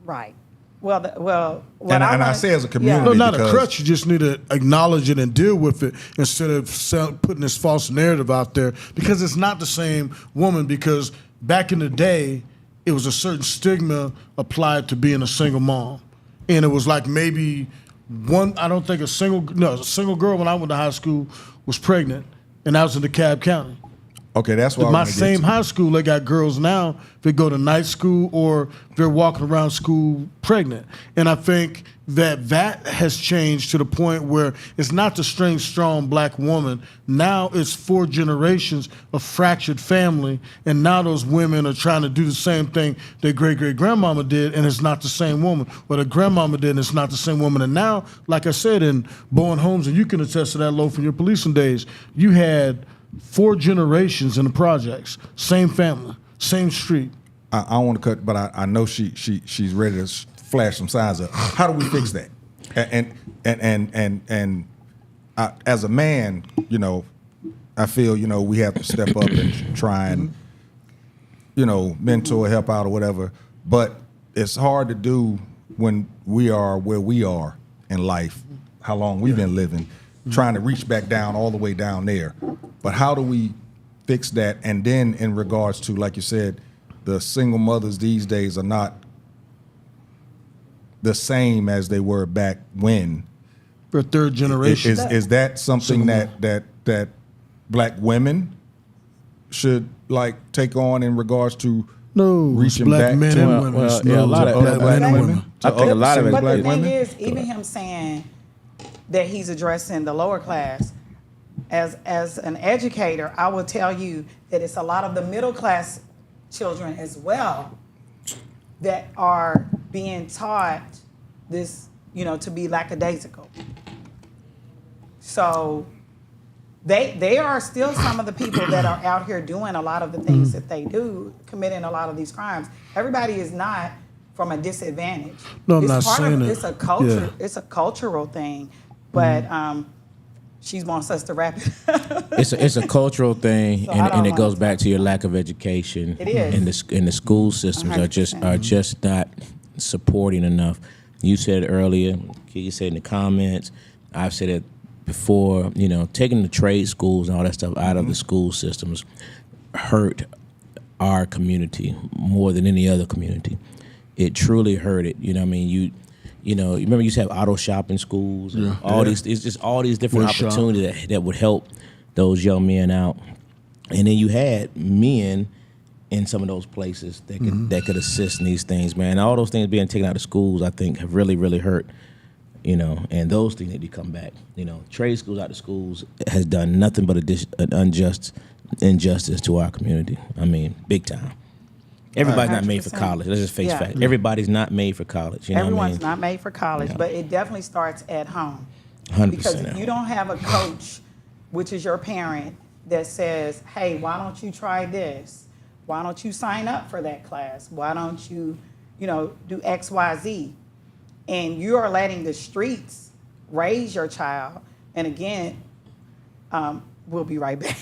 Right. Well. I say as a community, no, not a crutch. You just need to acknowledge it and deal with it instead of putting this false narrative out there, because it's not the same woman. Because back in the day, it was a certain stigma applied to being a single mom. And it was like maybe a single girl when I went to high school was pregnant, and I was in DeKalb County. Okay, that's why my same high school, they got girls now that go to night school or they're walking around school pregnant. And I think that has changed to the point where it's not the strong black woman. Now it's 4 generations of fractured family, and now those women are trying to do the same thing their great-great-grandmama did, and it's not the same woman. Or their grandmama did, and it's not the same woman. And now, like I said, in Bowen Homes, and you can attest to that, Lo, from your policing days, you had 4 generations in the projects, same family, same street. I don't want to cut, but I know she's ready to flash some signs up. How do we fix that? And as a man, I feel we have to step up and try and mentor, help out, or whatever. But it's hard to do when we are where we are in life, how long we've been living, trying to reach back down all the way down there. But how do we fix that? And then in regards to, like you said, the single mothers these days are not the same as they were back when. For third generation. Is that something that black women should like take on in regards to No, it's reaching black back men to and women. well, It's yeah, a no, lot of- black men and women. women. I think a lot of it. But black the thing women? is, even him saying that he's addressing the lower class, as an educator, I will tell you that it's a lot of the middle class children as well that are being taught this, to be lackadaisical. So they are still some of the people that are out here doing a lot of the things that they do, committing a lot of these crimes. Everybody is not from a disadvantage. No, I'm It's not part saying of, that. It's a culture. Yeah. It's a cultural thing, but she wants us to wrap it up. It's a cultural thing, So I don't and it goes wanna back to your lack of education. It is. And the school systems are 100%. just not supporting enough. You said earlier, you said in the comments, I've said it before. Taking the trade schools and all that stuff out of the school systems hurt our community more than any other community. It truly hurt it. You know what I mean? You remember you used to have auto shop in schools and these. It's just all these different Workshop. opportunities that would help those young men out. And then you had men in some of those places that could assist in these things, man. All those things being taken out of schools, I think, have really, really hurt. And those things need to come back. Trade schools out of schools has done nothing but an injustice to our community. I mean, big time. Everybody's not made for 100%. college. Let's just face Yeah. fact. Everybody's not made for college. Everyone's not made for college, but it definitely starts at home. 100%. Because if you don't have a coach, which is your parent, that says, hey, why don't you try this? Why don't you sign up for that class? Why don't you, do X, Y, Z? And you are letting the streets raise your child. And again, we'll be right back.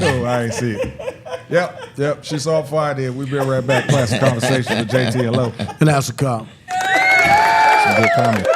Oh, I ain't see it. Yep. She's on fire there. We'll be right back. Classic Conversation with JT. Hello. And that's a cop. Some good comments.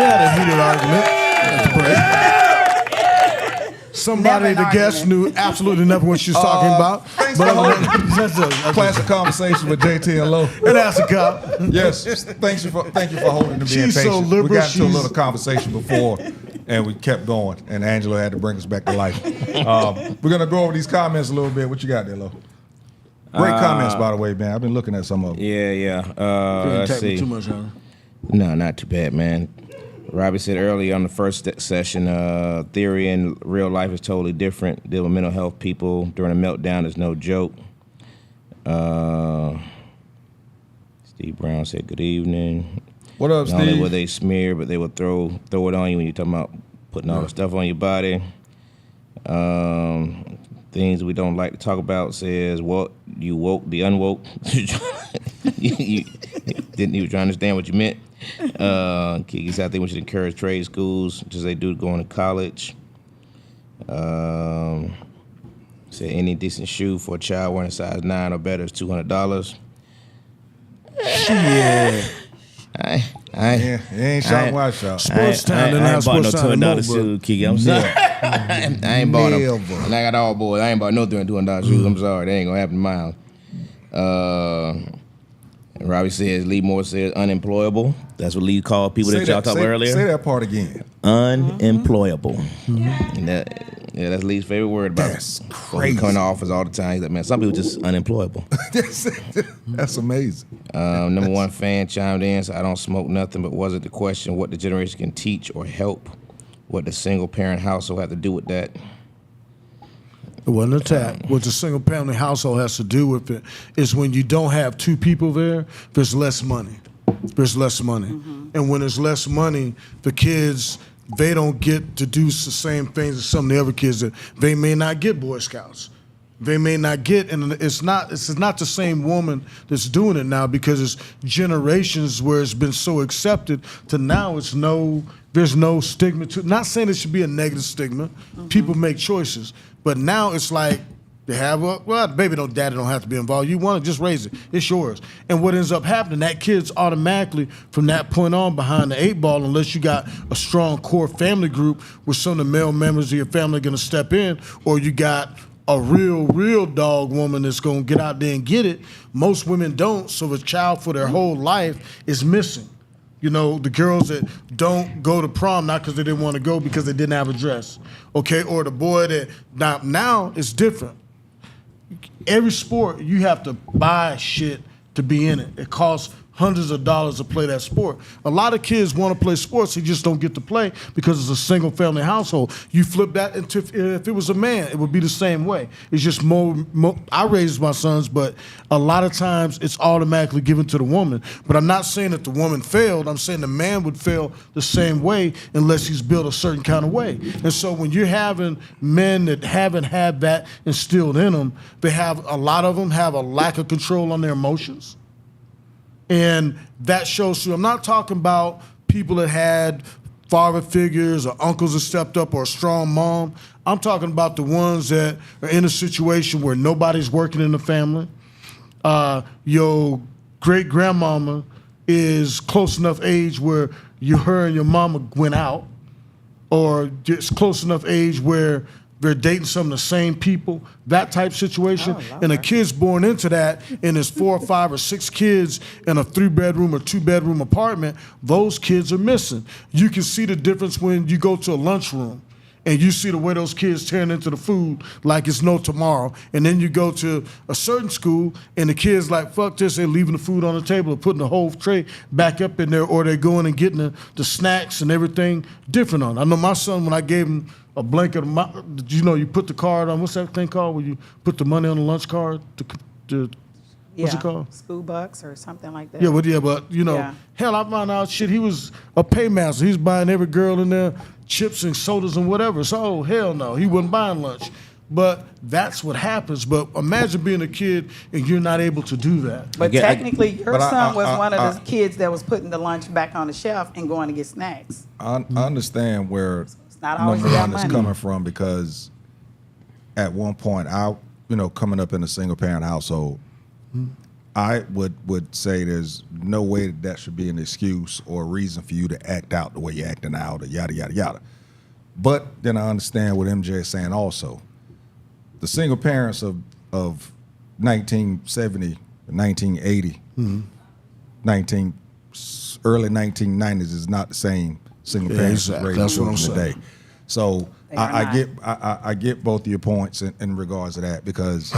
had a heated argument at the break. Somebody, the guest, knew absolutely nothing what she was talking about. Thanks for holding. Classic Conversation with Jae Tea and Lo. And that's a cop. Yes, tink you for holding and being She's patient. so liberal, We got into a she's- little conversation before, and we kept going, and Angela had to bring us back to life. We're gonna go over these comments a little bit. What you got there, Lo? Great comments, by the way, man. I've been looking at some of them. Yeah. Let's Take me see. too much, huh? No, not too bad, man. Robbie said earlier on the first session, theory and real life is totally different. Deal with mental health people during a meltdown is no joke. Steve Brown said good evening. What up, Not only Steve? will they smear, but they will throw it on you when you're talking about putting all the stuff on your body. Things we don't like to talk about says what you woke the unwoke. you didn't even try to understand what you meant. Kiki said I think we should encourage trade schools just as they do going to college. Said any decent shoe for a child wearing a size 9 or better is $200. Yeah. I Yeah, it ain't shot, why shot. Sports time, then I I ain't bought no sports time no more, $200 shoe, Kiki. I'm sorry. I ain't bought them. Never. And I got all boys. I ain't bought no $200 shoes. I'm sorry. That ain't gonna happen in my house. And Robbie says, Lee Moore says unemployable. That's what Lee called people that y'all talked about earlier. Say that part again. Unemployable. And that's Lee's favorite word about That's it. crazy. Coming to office all the time. He's like, man, some people just unemployable. That's amazing. Number one fan chimed in, so I don't smoke nothing, but was it the question what the generation can teach or help? What the single parent household have to do with that? It wasn't a tap. What the single family household has to do with it is when you don't have two people there, there's less money. There's less money. And when there's less money, the kids, they don't get to do the same things as some of the other kids that they may not get Boy Scouts. They may not get, and it's not the same woman that's doing it now because it's generations where it's been so accepted to now there's no stigma to it. Not saying it should be a negative stigma. People make choices. But now it's like they have baby daddy don't have to be involved. You want to just raise it. It's yours. And what ends up happening, that kid's automatically from that point on behind the 8 ball unless you got a strong core family group where some of the male members of your family are gonna step in, or you got a real dog woman that's gonna get out there and get it. Most women don't, so the child for their whole life is missing. You know, the girls that don't go to prom, not because they didn't want to go, because they didn't have a dress, okay? Or the boy that, now it's different. Every sport, you have to buy shit to be in it. It costs hundreds of dollars to play that sport. A lot of kids want to play sports, they just don't get to play because it's a single family household. You flip that into, if it was a man, it would be the same way. It's just more I raised my sons, but a lot of times it's automatically given to the woman. But I'm not saying that the woman failed, I'm saying the man would fail the same way unless he's built a certain kind of way. And so when you're having men that haven't had that instilled in them, a lot of them have a lack of control on their emotions. And that shows through. I'm not talking about people that had father figures or uncles that stepped up or a strong mom. I'm talking about the ones that are in a situation where nobody's working in the family. Your great grandmama is close enough age where her and your mama went out, or it's close enough age where they're dating some of the same people, that type situation. And a kid's born into that, and there's 4 or 5 or 6 kids in a 3-bedroom or 2-bedroom apartment. Those kids are missing. You can see the difference when you go to a lunchroom and you see the way those kids turn into the food like it's no tomorrow. And then you go to a certain school and the kids like, fuck this, they're leaving the food on the table and putting the whole tray back up in there, or they're going and getting the snacks and everything different on. I know my son, when I gave him a blanket of you put the card on, what's that thing called where you put the money on the lunch card? What's it called? School bucks or something like that. Yeah, but hell, I found out he was a paymaster. He's buying every girl in there chips and sodas and whatever. So hell no, he wasn't buying lunch. But that's what happens. But imagine being a kid and you're not able to do that. But technically, your But son was one of the kids that was putting the lunch back on the shelf and going to get snacks. I understand where not always number about one is money. coming from, because at one point, coming up in a single parent household, I would say there's no way that should be an excuse or a reason for you to act out the way you're acting out, or yada, yada, yada. But then I understand what MJ is saying also. The single parents of 1970, 1980, early 1990s is not the same single parents exactly. raised That's what I'm children today. saying. So They are I get both of your points in regards to that, because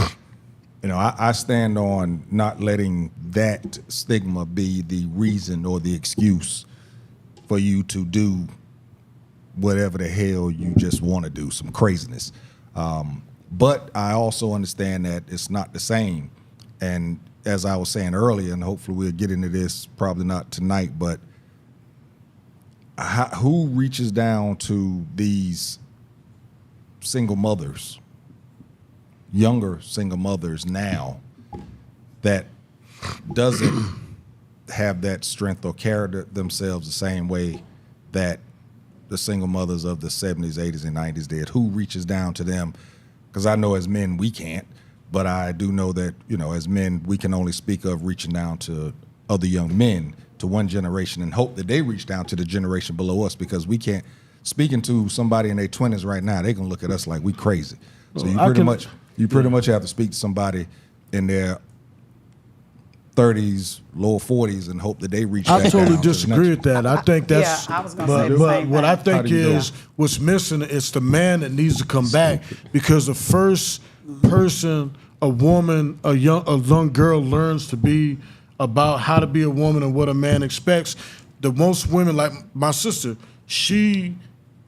I stand on not letting that stigma be the reason or the excuse for you to do whatever the hell you just want to do, some craziness. But I also understand that it's not the same. And as I was saying earlier, and hopefully we'll get into this, probably not tonight, but who reaches down to these single mothers, younger single mothers now, that doesn't have that strength or carry themselves the same way that the single mothers of the 70s, 80s, and 90s did? Who reaches down to them? Because I know as men we can't, but I do know that, as men, we can only speak of reaching down to other young men, to one generation, and hope that they reach down to the generation below us, because we can't. Speaking to somebody in their 20s right now, they can look at us like we crazy. So you pretty much have to speak to somebody in their 30s, lower 40s, and hope that they reach. I totally down disagree with that. I think that's. Yeah, I was gonna say the but same what thing. I think How do you do is what's missing is the man that needs to come back, because the first person, a woman, a young girl learns to be about how to be a woman and what a man expects. The most women, like my sister, she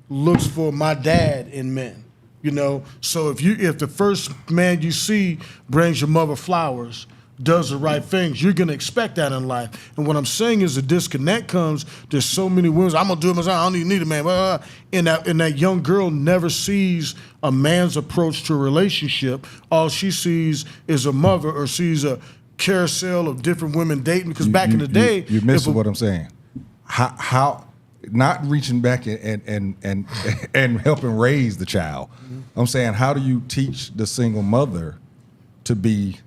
looks for my dad in men. So if the first man you see brings your mother flowers, does the right things, you're gonna expect that in life. And what I'm saying is the disconnect comes. There's so many women. I'm gonna do it myself. I don't even need a man. Blah, blah, blah. And that young girl never sees a man's approach to a relationship. All she sees is a mother, or sees a carousel of different women dating. Because back in the day, you're missing what I'm saying. How not reaching back and helping raise the child. I'm saying, how do you teach the single mother to be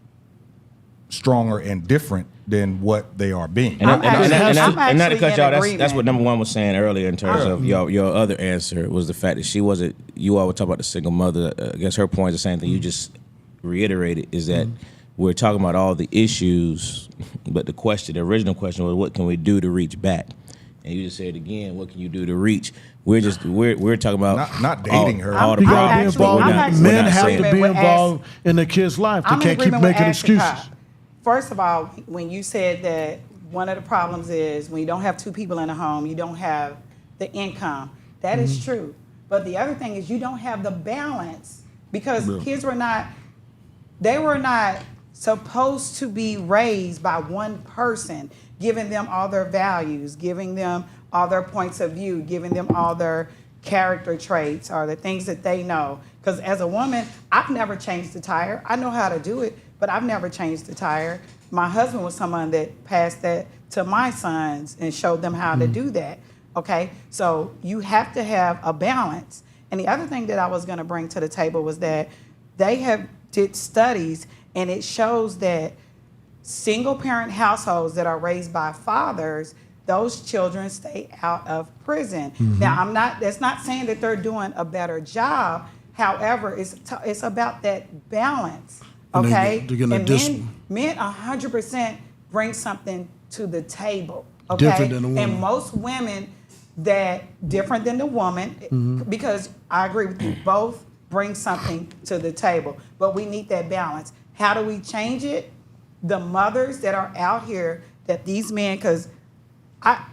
stronger and different than what they are being? And not to actually cut in y'all, that's agreement. what number one was saying earlier in terms of your other answer, was the fact that she wasn't. You all were talking about the single mother. I guess her point is the same thing you just reiterated, is that we're talking about all the issues, but the original question was, what can we do to reach back? And you just said again, what can you do to reach? We're talking about not dating her. all the you gotta problems. be involved. I'm actually Men in have agreement to be with involved in the kid's life. They I'm in can't keep agreement with making Ashton excuses. Cobb. First of all, when you said that one of the problems is when you don't have two people in a home, you don't have the income. That is true. But the other thing is you don't have the balance, because kids were not supposed to be raised by one person, giving them all their values, giving them all their points of view, giving them all their character traits or the things that they know. Because as a woman, I've never changed the tire. I know how to do it, but I've never changed the tire. My husband was someone that passed that to my sons and showed them how to do that. Okay, so you have to have a balance. And the other thing that I was going to bring to the table was that they have did studies, and it shows that single parent households that are raised by fathers, those children stay out of prison. Now, that's not saying that they're doing a better job. However, it's about that balance. And Okay, they're gonna men 100% bring something to the table. Okay, Different than a woman. and most women that different than the woman, because I agree with you, both bring something to the table, but we need that balance. How do we change it? The mothers that are out here, that these men, because I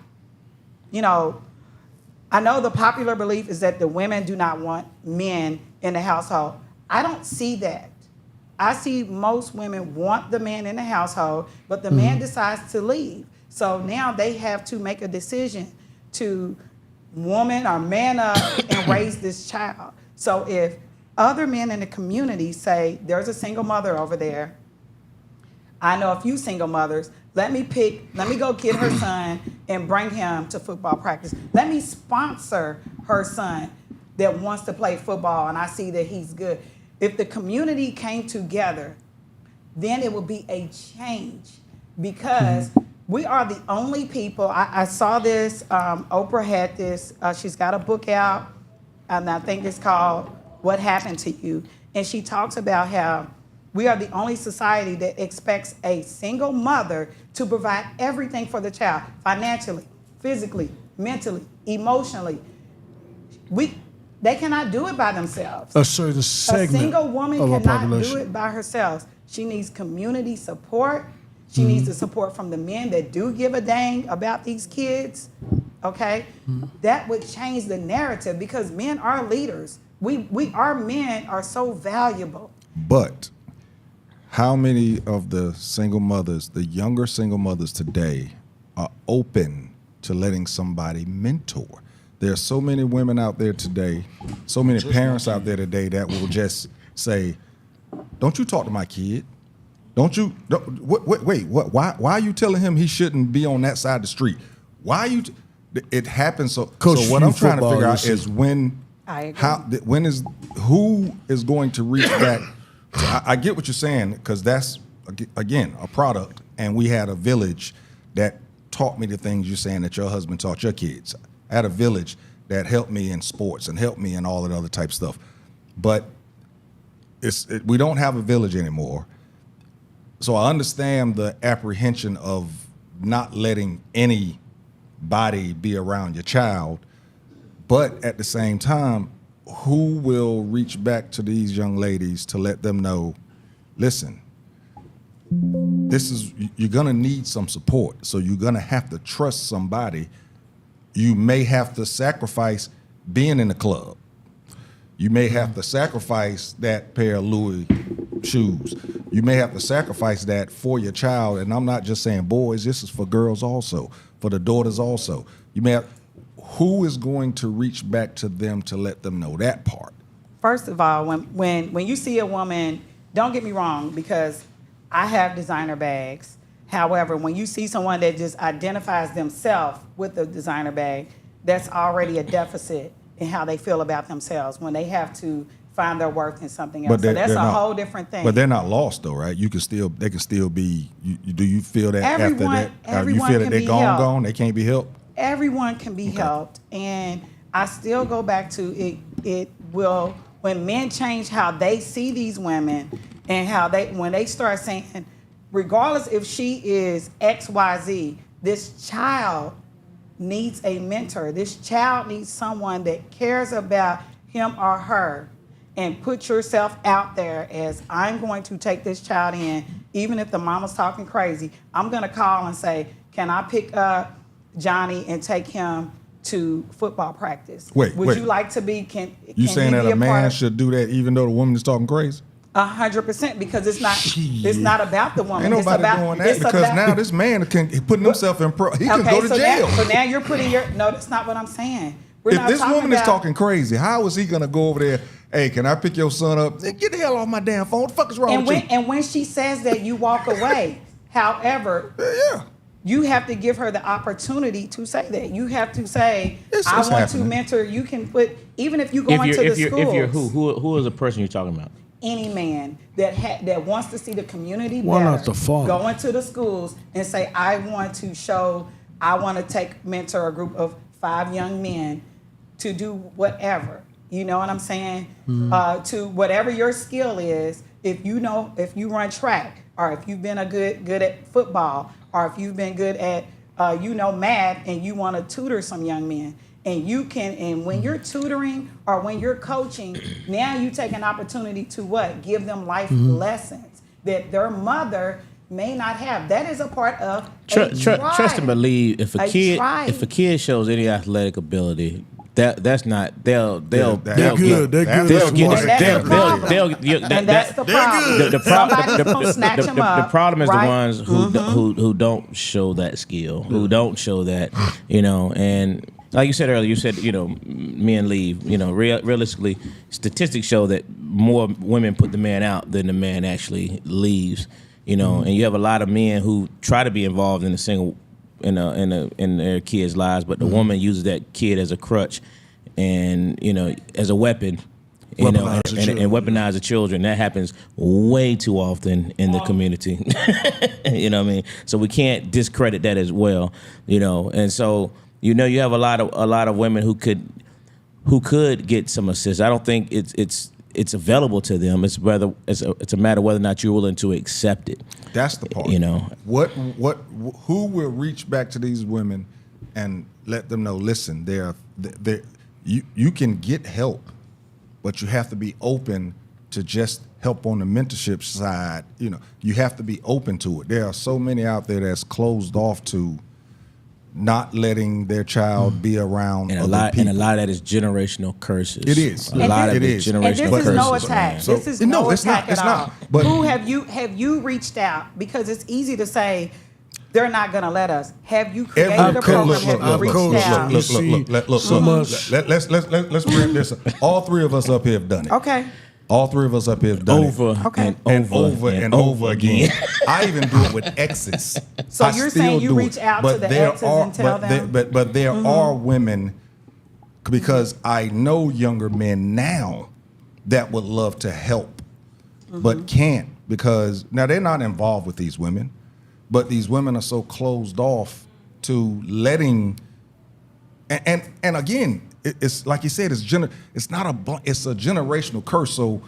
know the popular belief is that the women do not want men in the household. I don't see that. I see most women want the man in the household, but the man decides to leave. So now they have to make a decision to woman or man up and raise this child. So if other men in the community say, there's a single mother over there, I know a few single mothers, let me go get her son and bring him to football practice. Let me sponsor her son that wants to play football and I see that he's good. If the community came together, then it would be a change. because we are the only people. I saw this. Oprah had this. She's got a book out, and I think it's called "What Happened to You," and she talks about how we are the only society that expects a single mother to provide everything for the child, financially, physically, mentally, emotionally. They cannot do it by themselves. A certain segment A single woman of our cannot population. do it by herself. She needs community support. She needs the support from the men that do give a dang about these kids. Okay? That would change the narrative because men are leaders. Our men are so valuable. But how many of the single mothers, the younger single mothers today, are open to letting somebody mentor? There are so many women out there today, so many parents out there today that will just say, "Don't you talk to my kid? Wait, what? Why are you telling him he shouldn't be on that side of the street? Why are you?" It happens. So what I'm trying to figure out is when, who is going to reach back? I get what you're saying because that's again a product, and we had a village that taught me the things you're saying that your husband taught your kids. I had a village that helped me in sports and helped me in all that other type of stuff. But we don't have a village anymore. So I understand the apprehension of not letting anybody be around your child. But at the same time, who will reach back to these young ladies to let them know, listen, you're gonna need some support. So you're gonna have to trust somebody. You may have to sacrifice being in the club. You may have to sacrifice that pair of Louis shoes. You may have to sacrifice that for your child. And I'm not just saying boys, this is for girls also, for the daughters also. You may have, who is going to reach back to them to let them know that part? First of all, when you see a woman, don't get me wrong, because I have designer bags. However, when you see someone that just identifies themselves with the designer bag, that's already a deficit in how they feel about themselves when they have to find their worth in something else. So that's a whole different thing. But they're not lost though, right? They can still be. Do you feel that after that? You feel that they're gone? They can't be helped. Everyone can be helped, and I still go back to it. It will when men change how they see these women and when they start saying, regardless if she is XYZ, this child needs a mentor. This child needs someone that cares about him or her, and put yourself out there as, I'm going to take this child in, even if the mama's talking crazy. I'm going to call and say, can I pick up Johnny and take him to football practice? Would you like to be? Can saying that a man should do that even though the woman is talking crazy? 100%, because it's not about the woman. Ain't nobody doing that because now this man putting himself in he can go to jail. So now you're putting no, that's not what I'm saying. If this woman is talking crazy, how is he gonna go over there? Hey, can I pick your son up? Get the hell off my damn phone. What the fuck is wrong with you? And when she says that, you walk away. However, you have to give her the opportunity to say that. You have to say, I want to mentor. You can put, even if you go into the schools. If you're who is the person you're talking about? Any man that wants to see the community better, go into the schools and say, I want to take mentor a group of 5 young men to do whatever. You know what I'm saying? To whatever your skill is. If you run track, or if you've been good at football, or if you've been good at math, and you want to tutor some young men. And you can, and when you're tutoring or when you're coaching, now you take an opportunity to what? Give them life lessons that their mother may not have. That is a part of trust and believe. If a kid shows any athletic ability, that's not they'll get and that's the problem. The problem is the ones who don't show that skill, who don't show that, and. Like you said earlier, men leave. Realistically, statistics show that more women put the man out than the man actually leaves. And you have a lot of men who try to be involved in their kids' lives, but the woman uses that kid as a crutch and as a weapon, Weaponize the children. and weaponize the children. That happens way too often in the community. You know what I mean? So we can't discredit that as well. You know, and so you have a lot of women who could get some assistance. I don't think it's available to them. It's a matter of whether or not you're willing to accept it. That's the part. You know, who will reach back to these women and let them know? Listen, you can get help, but you have to be open to just help on the mentorship side. You know, you have to be open to it. There are so many out there that's closed off to not letting their child be around and other people. And a lot of that is generational curses. It is. A lot of it it is. is generational And this curses. is no attack. man. So- This is No, no it's not. attack at It's all. not. But- Who have you reached out? Because it's easy to say they're not going to let us. Have you created Every a program? look, Have you look, reached look, out? look. so much. Let's bring this up. All three of us up here have done it. Okay. All three of us up here have done Over it. Okay. And over again. I even do it with exes. So I you're still saying you do reach it. out But to the there exes and tell them? But there are women, because I know younger men now that would love to help, but can't, because now they're not involved with these women, but these women are so closed off to letting. And again, it's like you said, it's it's a generational curse. So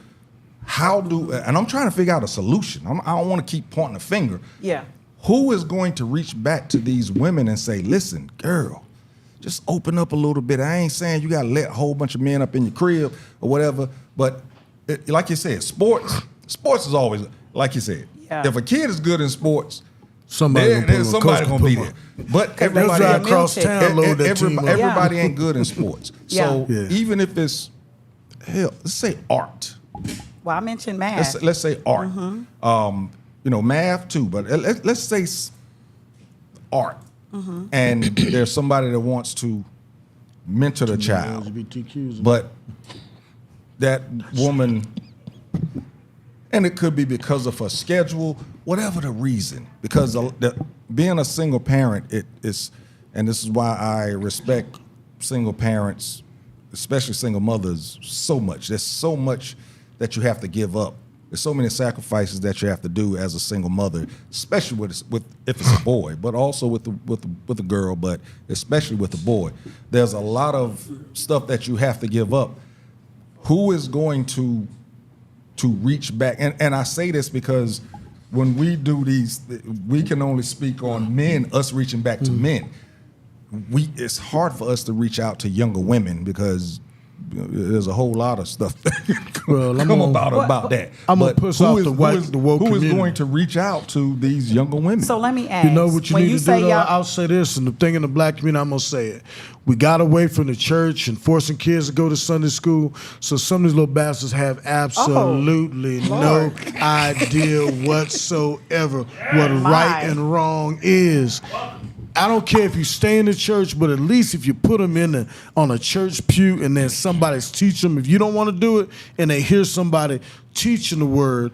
and I'm trying to figure out a solution. I don't want to keep pointing a finger. Yeah. Who is going to reach back to these women and say, listen, girl, just open up a little bit. I ain't saying you got to let a whole bunch of men up in your crib or whatever, but like you said, sports is always, like you said, Yeah. if a kid is good in sports, Somebody there's somebody going to be there. But everybody, drive across town, load that team up. everybody ain't good in sports. So Yeah. even if it's, hell, let's say art. Well, I mentioned math. Let's say art. Math too, but let's say art. And there's somebody that wants to mentor the child, LGBTQs. but that woman, and it could be because of her schedule, whatever the reason, because being a single parent, and this is why I respect single parents, especially single mothers, so much. There's so much that you have to give up. There's so many sacrifices that you have to do as a single mother, especially with if it's a boy, but also with a girl, but especially with a boy. There's a lot of stuff that you have to give up. Who is going to reach back? And I say this because when we do these, we can only speak on men, us reaching back to men. It's hard for us to reach out to younger women because there's a whole lot of stuff that come about that. I'm gonna But push who off is- the who is- woke who is community. going to reach out to these younger women? So let me ask. You know what you when need you to say do, though? y'all, I'll say this, and the thing in the black community, I'm going to say it. We got away from the church and forcing kids to go to Sunday school, so some of these little bastards have absolutely no Lord. idea whatsoever what My. right and wrong is. I don't care if you stay in the church, but at least if you put them on a church pew and then somebody's teaching them, if you don't want to do it and they hear somebody teaching the word,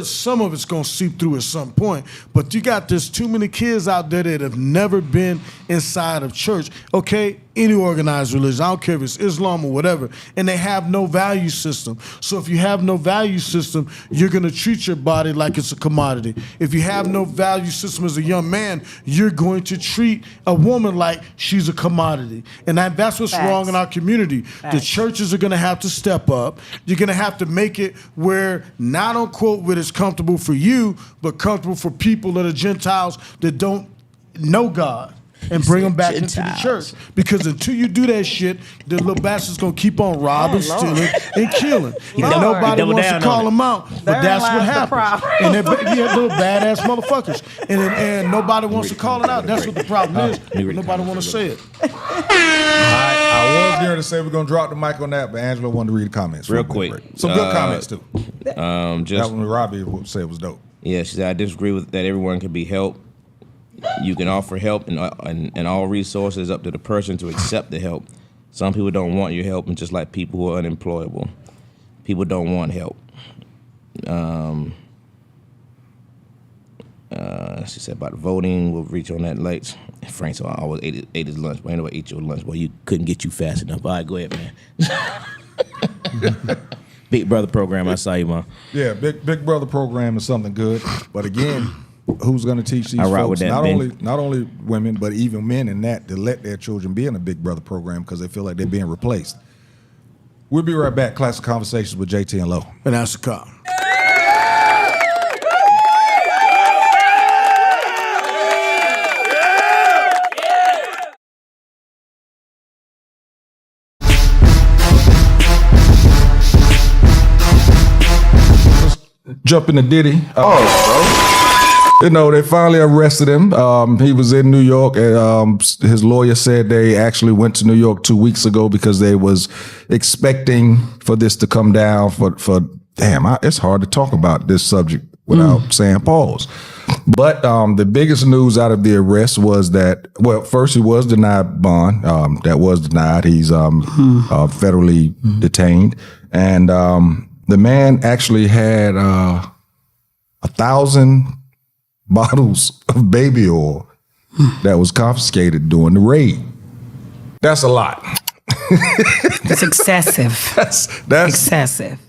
some of it's going to seep through at some point. But there's too many kids out there that have never been inside of church. Okay, any organized religion, I don't care if it's Islam or whatever, and they have no value system. So if you have no value system, you're going to treat your body like it's a commodity. If you have no value system as a young man, you're going to treat a woman like she's a commodity. And that's what's Facts. wrong in our community. The Facts. churches are going to have to step up. You're going to have to make it where not unquote where it's comfortable for you, but comfortable for people that are Gentiles that don't know God. And bring them back into the Gentiles. church. Because until you do that shit, the little bastard's gonna keep on robbing, Lord. stealing, and killing. And Lord. nobody Double wants to down call on it. them out. But Therein that's what lies the happens. problem. And they're little badass motherfuckers. And nobody wants to call it out. That's what the problem is. Nobody want to say it. I was going to say we're going to drop the mic on that, but Angela wanted to read the comments. Real quick. Some good comments, too. Just That one Robbie said was dope. yeah, she said I disagree with that. Everyone can be helped. You can offer help, and all resources up to the person to accept the help. Some people don't want your help, and just like people who are unemployable, people don't want help. She said about voting. We'll reach on that late. Frank, so I always ate his lunch. But anyway, eat your lunch. Boy, you couldn't get you fast enough. All right, go ahead, man. Big Brother program. I saw you, man. Yeah, Big Brother program is something good. But again, who's going to teach these I rock with folks? that, Not only women, but even men in that to let their children be in a Big Brother program because they feel like they're being replaced. We'll be right back. Classic Conversations with Jae Tea and Lo. And that's the cop. Jump in the Diddy. You know, they finally arrested him. He was in New York. And, his lawyer said they actually went to New York 2 weeks ago because they was expecting for this to come down. It's hard to talk about this subject without saying pause. But the biggest news out of the arrest was that, well, first he was denied bond. That was denied. He's federally detained. And the man actually had 1,000 bottles of baby oil that was confiscated during the raid. That's a lot. That's excessive. That's excessive.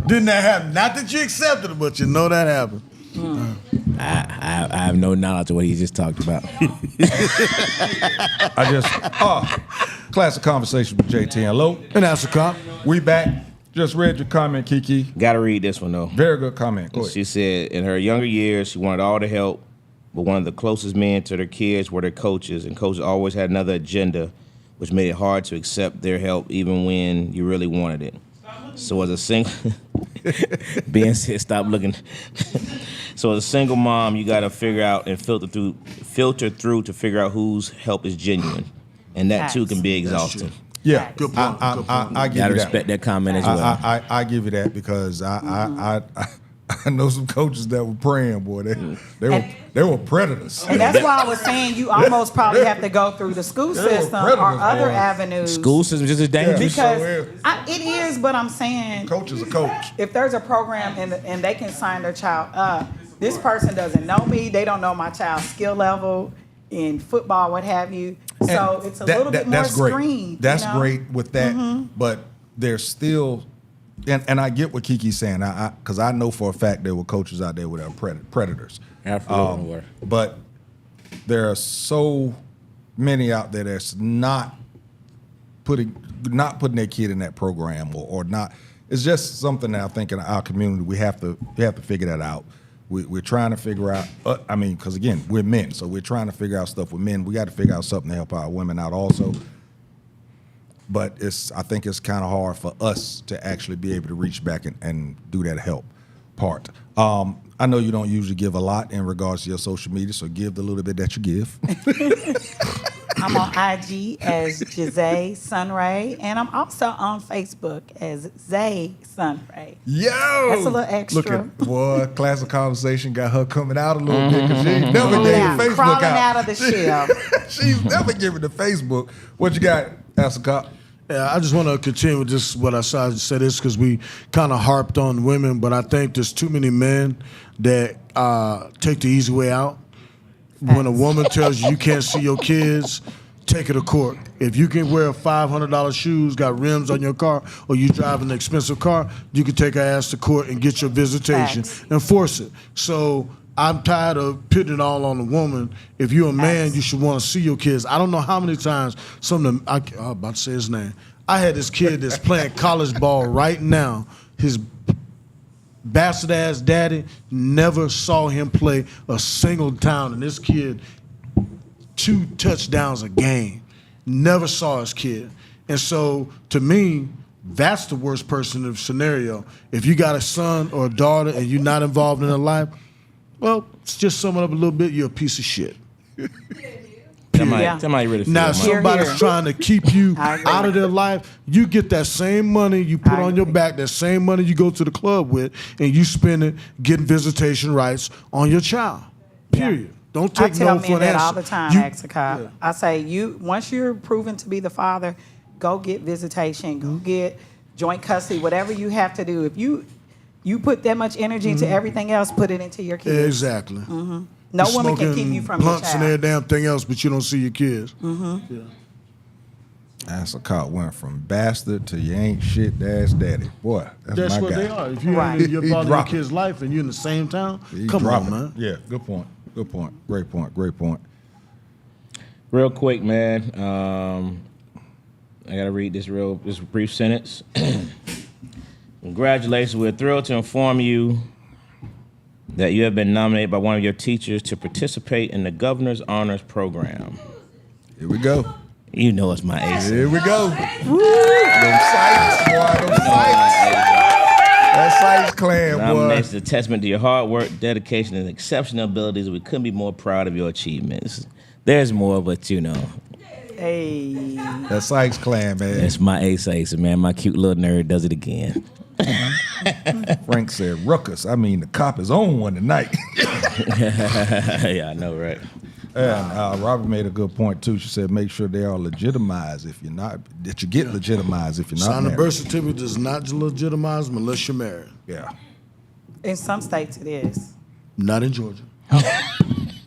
Didn't that happen? Not that you accepted it, but you know that happened. I have no knowledge of what he just talked about. Classic Conversation with Jae Tea and Lo. And that's the cop. We back. Just read your comment, Kiki. Gotta read this one though. Very good comment. Go ahead. She said in her younger years she wanted all the help, but one of the closest men to their kids were their coaches, and coaches always had another agenda, which made it hard to accept their help even when you really wanted it. So as a single, Ben said, "Stop looking." So as a single mom, you got to figure out and filter through to figure out whose help is genuine, and that too can be exhausting. Yeah, Good point. I give Gotta you respect that comment as well. I give you that because I know some coaches that were praying, boy. They were predators. And that's why I was saying you almost probably have to go through the school system or predators, other boy. avenues. School system just as dangerous. Because So it is, but I'm saying coach is a coach. if there's a program and they can sign their child up, this person doesn't know me, they don't know my child's skill level in football, what have you. So it's a little bit more that's great. screened. That's you know? great with that, but there's still, and I get what Kiki's saying, because I know for a fact there were coaches out there that are predators. Absolutely. But there are so many out there that's not putting their kid in that program or not. It's just something that I think in our community we have to figure that out. We're trying to figure out. Because again, we're men, so we're trying to figure out stuff with men. We got to figure out something to help our women out also. But I think it's kind of hard for us to actually be able to reach back and do that help part. I know you don't usually give a lot in regards to your social media, so give the little bit that you give. I'm on IG as Gyzay Sunray, and I'm also on Facebook as Gyzay Sunray. Yo! That's a little extra. Look at, boy, Classic Conversation got her coming out a little bit because she ain't never gave Facebook crawling out. out of the shell. She's never given the Facebook. What you got, Asacop? Yeah, I just want to continue with this. What I said this because we kind of harped on women, but I think there's too many men that take the easy way out. When a woman tells you can't see your kids, take her to court. If you can wear $500 shoes, got rims on your car, or you drive an expensive car, you can take her ass to court and get your visitation and force it. So I'm tired of putting it all on the woman. If you're a man, you should want to see your kids. I don't know how many times I'm about to say his name. I had this kid that's playing college ball right now. His bastard ass daddy never saw him play a single time, and this kid 2 touchdowns a game. Never saw his kid. And so to me, that's the worst person in the scenario. If you got a son or a daughter and you're not involved in their life, well, just sum it up a little bit, you're a piece of shit. Somebody really feel Now, that, if man. somebody's trying to keep you out of their life, you get that same money you put on your back, that same money you go to the club with, and you spend it getting visitation rights on your child. Period. Don't take no for an answer. I tell men that all the time, Axicop. I say, once you're proven to be the father, go get visitation, go get joint custody, whatever you have to do. If you put that much energy into everything else, put it into your kids. Exactly. Mm-hmm. No woman can keep you from your blunts child. and every damn thing else, but you don't see your kids. Mm-hmm. Yeah. That's a cop went from bastard to you ain't shit ass daddy. Boy, that's my what guy. they are. If you're in your father and your kid's life and you're in the same town, come on, man. Yeah, good point. Good point. Great point. Great point. Real quick, man. I gotta read this brief sentence. Congratulations. We're thrilled to inform you that you have been nominated by one of your teachers to participate in the Governor's Honors Program. Here we go. You know it's my ace. Here we go. Them sites, boy. Them sites. That Sites clan, boy. Nomination is a testament to your hard work, dedication, and exceptional abilities. We couldn't be more proud of your achievements. There's more, but you know. Hey. That Sites clan, man. It's my ace, man. My cute little nerd does it again. Frank said, Ruckus. I mean, the cop is on one tonight. Yeah, I know, right? And Robert made a good point, too. She said, make sure they are legitimized if you're not, that you get legitimized if you're not Signing a married. birth certificate does not legitimize them unless you're married. Yeah. In some states it is. Not in Georgia.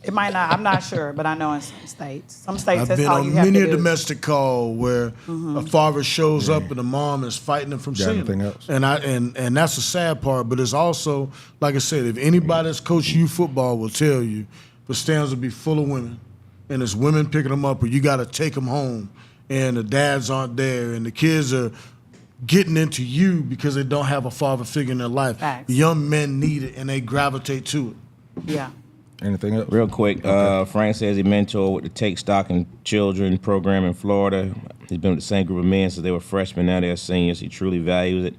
It might not. I'm not sure, but I know in some states. Some states, I've that's been all you on have to many a do. domestic call where a father shows up and the mom is fighting him from Got seeing anything him. else? And that's the sad part. But it's also, like I said, if anybody that's coaching you football will tell you, the stands will be full of women, and it's women picking them up, or you got to take them home, and the dads aren't there, and the kids are getting into you because they don't have a father figure in their life. Facts. Young men need it, and they gravitate to it. Yeah. Anything else? Real quick, Frank says he mentored with the Take Stock in Children program in Florida. He's been with the same group of men since they were freshmen. Now they're seniors. He truly values it.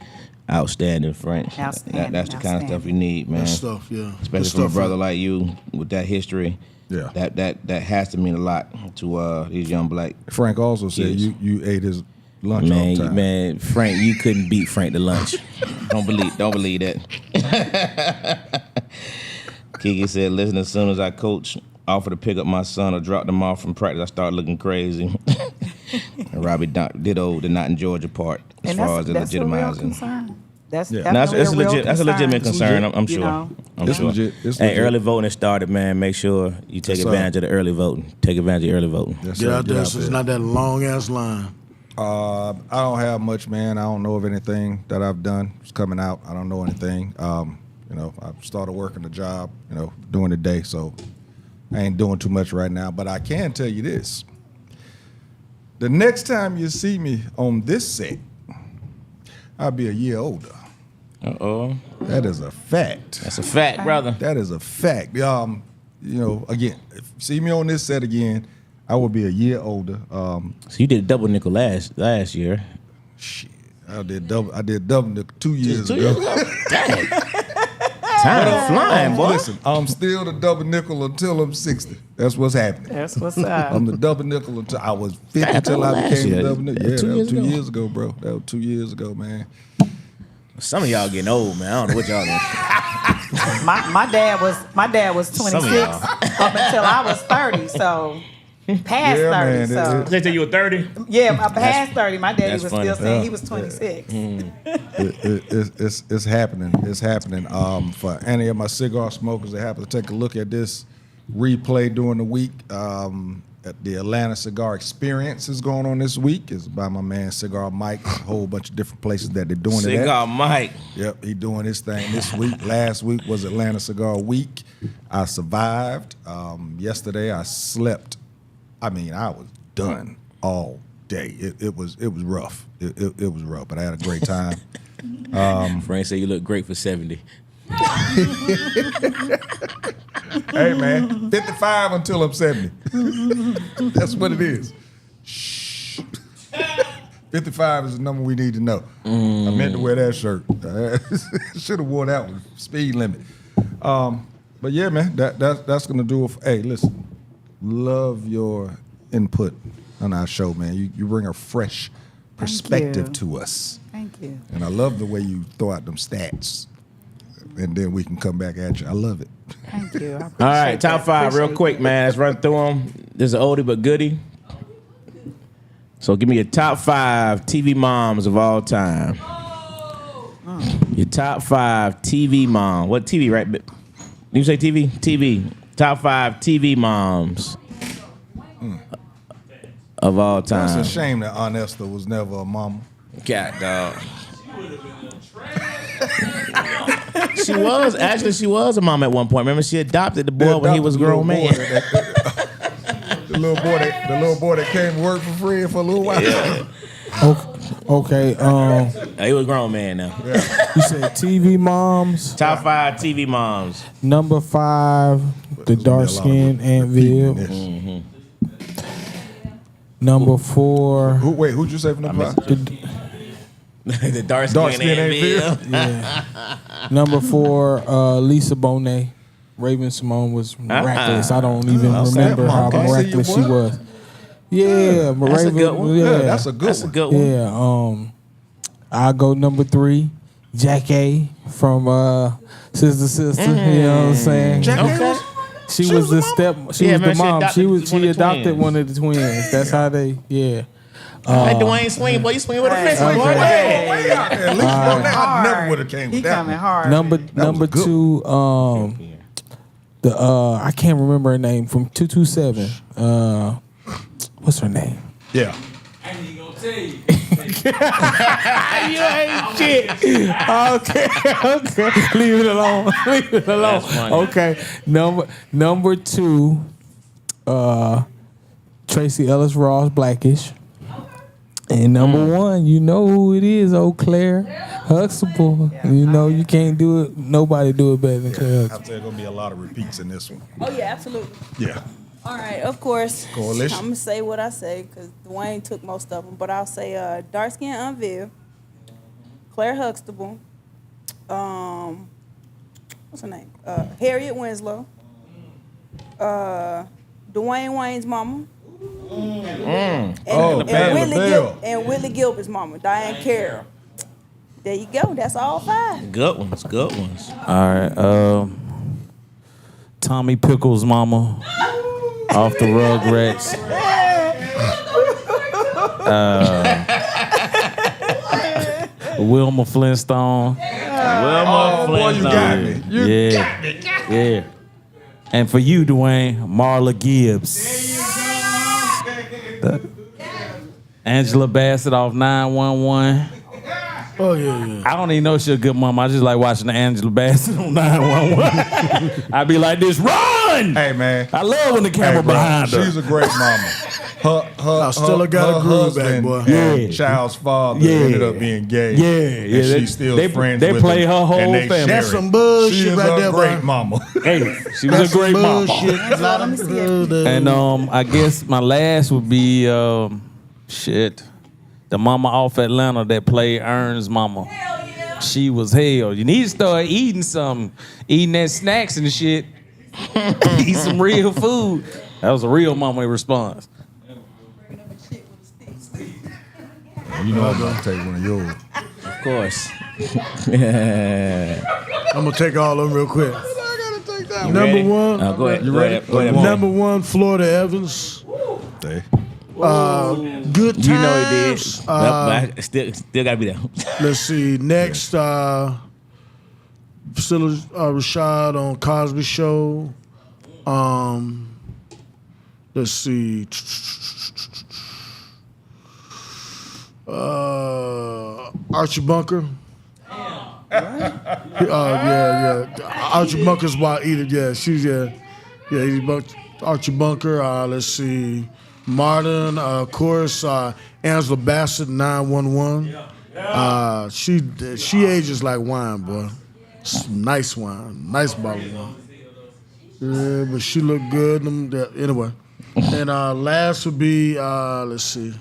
Outstanding, Frank. Outstanding, That's the kind of stuff we need, man. That stuff, yeah. Especially That from a stuff, brother like you with that history. Yeah. That has to mean a lot to these young black. Frank also said Yes. you ate his lunch all the time. Man, Frank, you couldn't beat Frank to lunch. Don't believe that. Kiki said, listen, as soon as I coach, offer to pick up my son or drop them off from practice, I start looking crazy. And Robbie ditto the not in Georgia part as And far as the that's a real legitimizing. concern. That's Yeah. No, definitely a real that's a legitimate concern. I'm you sure. know. I'm It's sure. legit. It's Hey, legit. early voting has started, man. Make sure you take Yes, sir. advantage of the early voting. Take advantage of early voting. Yes, Get sir. out there Get so it's not that long ass line. I don't have much, man. I don't know of anything that I've done. It's coming out. I don't know anything. I started working the job, during the day, so I ain't doing too much right now. But I can tell you this. The next time you see me on this set, I'll be a year older. Uh-oh. That is a fact. That's a fact, brother. That is a fact. Again, if you see me on this set again, I will be a year older. So you did a double nickel last year. Shit, I did double nickel 2 years ago. Dang. Time flying, boy. Listen, I'm still the double nickel until I'm 60. That's what's happening. That's what's up. I'm the double nickel until I was 50 Damn, until I last became year. the double nickel. Yeah, 2 that was years 2 ago. years ago, bro. That was 2 years ago, man. Some of y'all getting old, man. I don't know what y'all doing. my dad was 26 Some of y'all. up until I was 30. So past Yeah, 30. man, So They say you were 30. yeah, my past 30. My daddy that's was funny. still saying Yeah. he was 26. It's happening. It's happening. For any of my cigar smokers that happen to take a look at this replay during the week, at the Atlanta Cigar Experience is going on this week. It's by my man Cigar Mike. A whole bunch of different places that they're doing it at. Cigar Mike. Yep, he doing his thing this week. Last week was Atlanta Cigar Week. I survived. Yesterday I slept. I mean, I was done all day. It was rough. It was rough, but I had a great time. Frank said you look great for 70. Hey man, 55 until I'm 70. That's what it is. Shh. 55 is the number we need to know. I meant to wear that shirt. Should have wore that one. Speed limit. But yeah, man, that's gonna do it. Hey, listen, love your input on our show, man. You bring a fresh perspective you. to us, Thank you. and I love the way you throw out them stats, and then we can come back at you. I love it. Thank you. All right, top 5 real quick, man. Let's run through them. This is an oldie but goodie. So give me your top 5 TV moms of all time. Your top 5 TV mom. What TV, right? You say TV? TV. Top 5 TV moms of all time. It's a shame that Aunt Esther was never a mama. God, dog. She was a mom at one point. Remember, she adopted the boy when he was a grown man. The little boy that came to work for free for a little while. Yeah. Okay. He was a grown man now. You said TV moms. Top 5 TV moms. Number 5, the dark skin Aunt Viv. Number 4. Who'd you say for number 5? The dark Dark skin skin Aunt ain't Viv. Yeah. Number 4, Lisa Bonet. Raven Simone was miraculous. I don't even remember how miraculous she was. Yeah, but That's a Raven. good one. Yeah, That's a good one. Yeah. I'll go number 3, Jae from Sister. You know what I'm saying? Okay. She was the mom. She adopted twins. one of the twins. That's how they. Yeah. Like Dwayne swing, boy. You swing with a fist, boy. Okay. Hey. At least I never would have came He with that coming one. hard. Number good 2, I can't remember her name from 227. What's her name? Yeah. You ain't shit. Okay. Leave it alone. That's funny. Okay. Number 2, Tracy Ellis Ross, Blackish. And number 1, you know who it is, old Claire Huxtable. You know you can't do it. Nobody do it better than Claire I'll Huxtable. tell you, there's gonna be a lot of repeats in this one. Oh yeah, absolutely. Yeah. All right, of course. Coalition. I'm gonna say what I say because Dwayne took most of them, but I'll say dark skin Aunt Viv, Claire Huxtable, what's her name? Harriet Winslow, Dwayne Wayne's mama, and Whitley Gilbert's mama, Diane Carroll. There you go. That's all 5. Good ones. Good ones. All right. Tommy Pickles' mama off the Rugrats. Wilma Flintstone. Boy, you got me. Yeah. And for you, Dwayne, Marla Gibbs. Angela Bassett off 911. Oh, yeah. I don't even know she's a good mom. I just like watching the Angela Bassett on 911. I be like this, run! Hey, man. I love when the camera Bro, behind her. she's a great mama. I still got a groove back, boy. And child's father ended up being gay. Yeah. And she's still friends they with play him, her whole and they family. That's share it. some bullshit She is right a there, great boy. mama. Hey, she was a great mom. Let me see it. And I guess my last would be the mama off Atlanta that played Ern's mama. She was hell. You need to start eating something, eating that snacks and shit. Eat some real food. That was a real mama response. You know I'm gonna take one of yours. Of course. I'm gonna take all of them real quick. You Number ready? 1. Go ahead. You Go ready? ahead. Go ahead. Number 1, Florida Evans. birthday. Good times. You know he did. But still gotta be there. Let's see. Next, Priscilla Rashad on Cosby Show. Let's see. Archie Bunker. Yeah. Archie Bunker's wife, Edith. Yeah, Archie Bunker. Let's see. Martin, of course. Angela Bassett, 911. She ages like wine, boy. Nice wine, nice bottle of wine. Yeah, but she looked good. Anyway, and last would be let's see.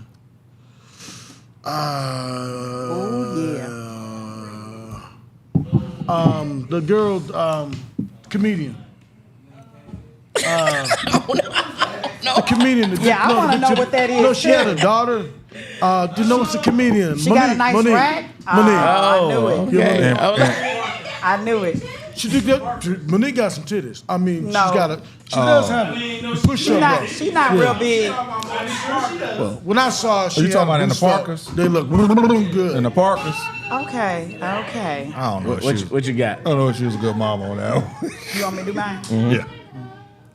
The girl, comedian. The comedian. I want to know what that is. No, she had a daughter. Do you know what's a comedian? She got a nice rack? Monique. I knew it. Okay. I knew it. She did that. Monique got some titties. I mean, No. she does have it. Push up. She not real big. Well, when I saw her, she you talking had about in the boosted up. Parkers? They look good. In the Parkers? Okay. I don't know. What you got? I don't know if she was a good mama on that one. You want me to do mine? Yeah.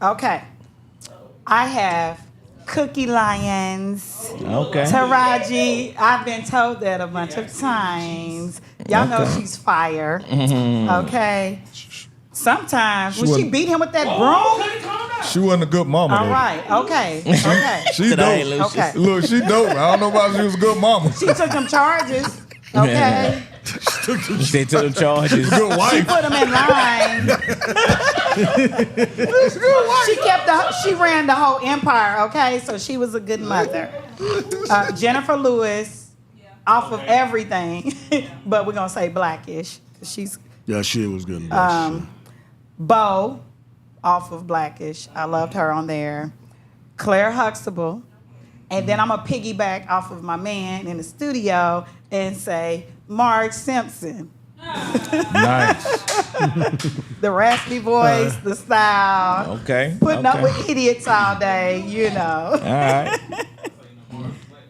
Okay. I have Cookie Lions. Okay. Taraji. I've been told that a bunch of times. Y'all know she's fire. Okay. Sometimes when she wasn't- beat him with that broom. She wasn't a good mama, All though. right. Okay. She Today, dope. Lucius. Okay. Look, she dope. I don't know about she was a good mama. She took them charges. Okay. They took them charges. Good She wife. put them in line. She ran the whole empire, okay? So she was a good mother. Jennifer Lewis, off of everything, but we're gonna say Blackish. She was good. Bo, off of Blackish. I loved her on there. Claire Huxtable. And then I'm gonna piggyback off of my man in the studio and say Marge Simpson. Nice. The raspy voice, the style. Okay. Putting up okay. with idiots all day, you know. All right.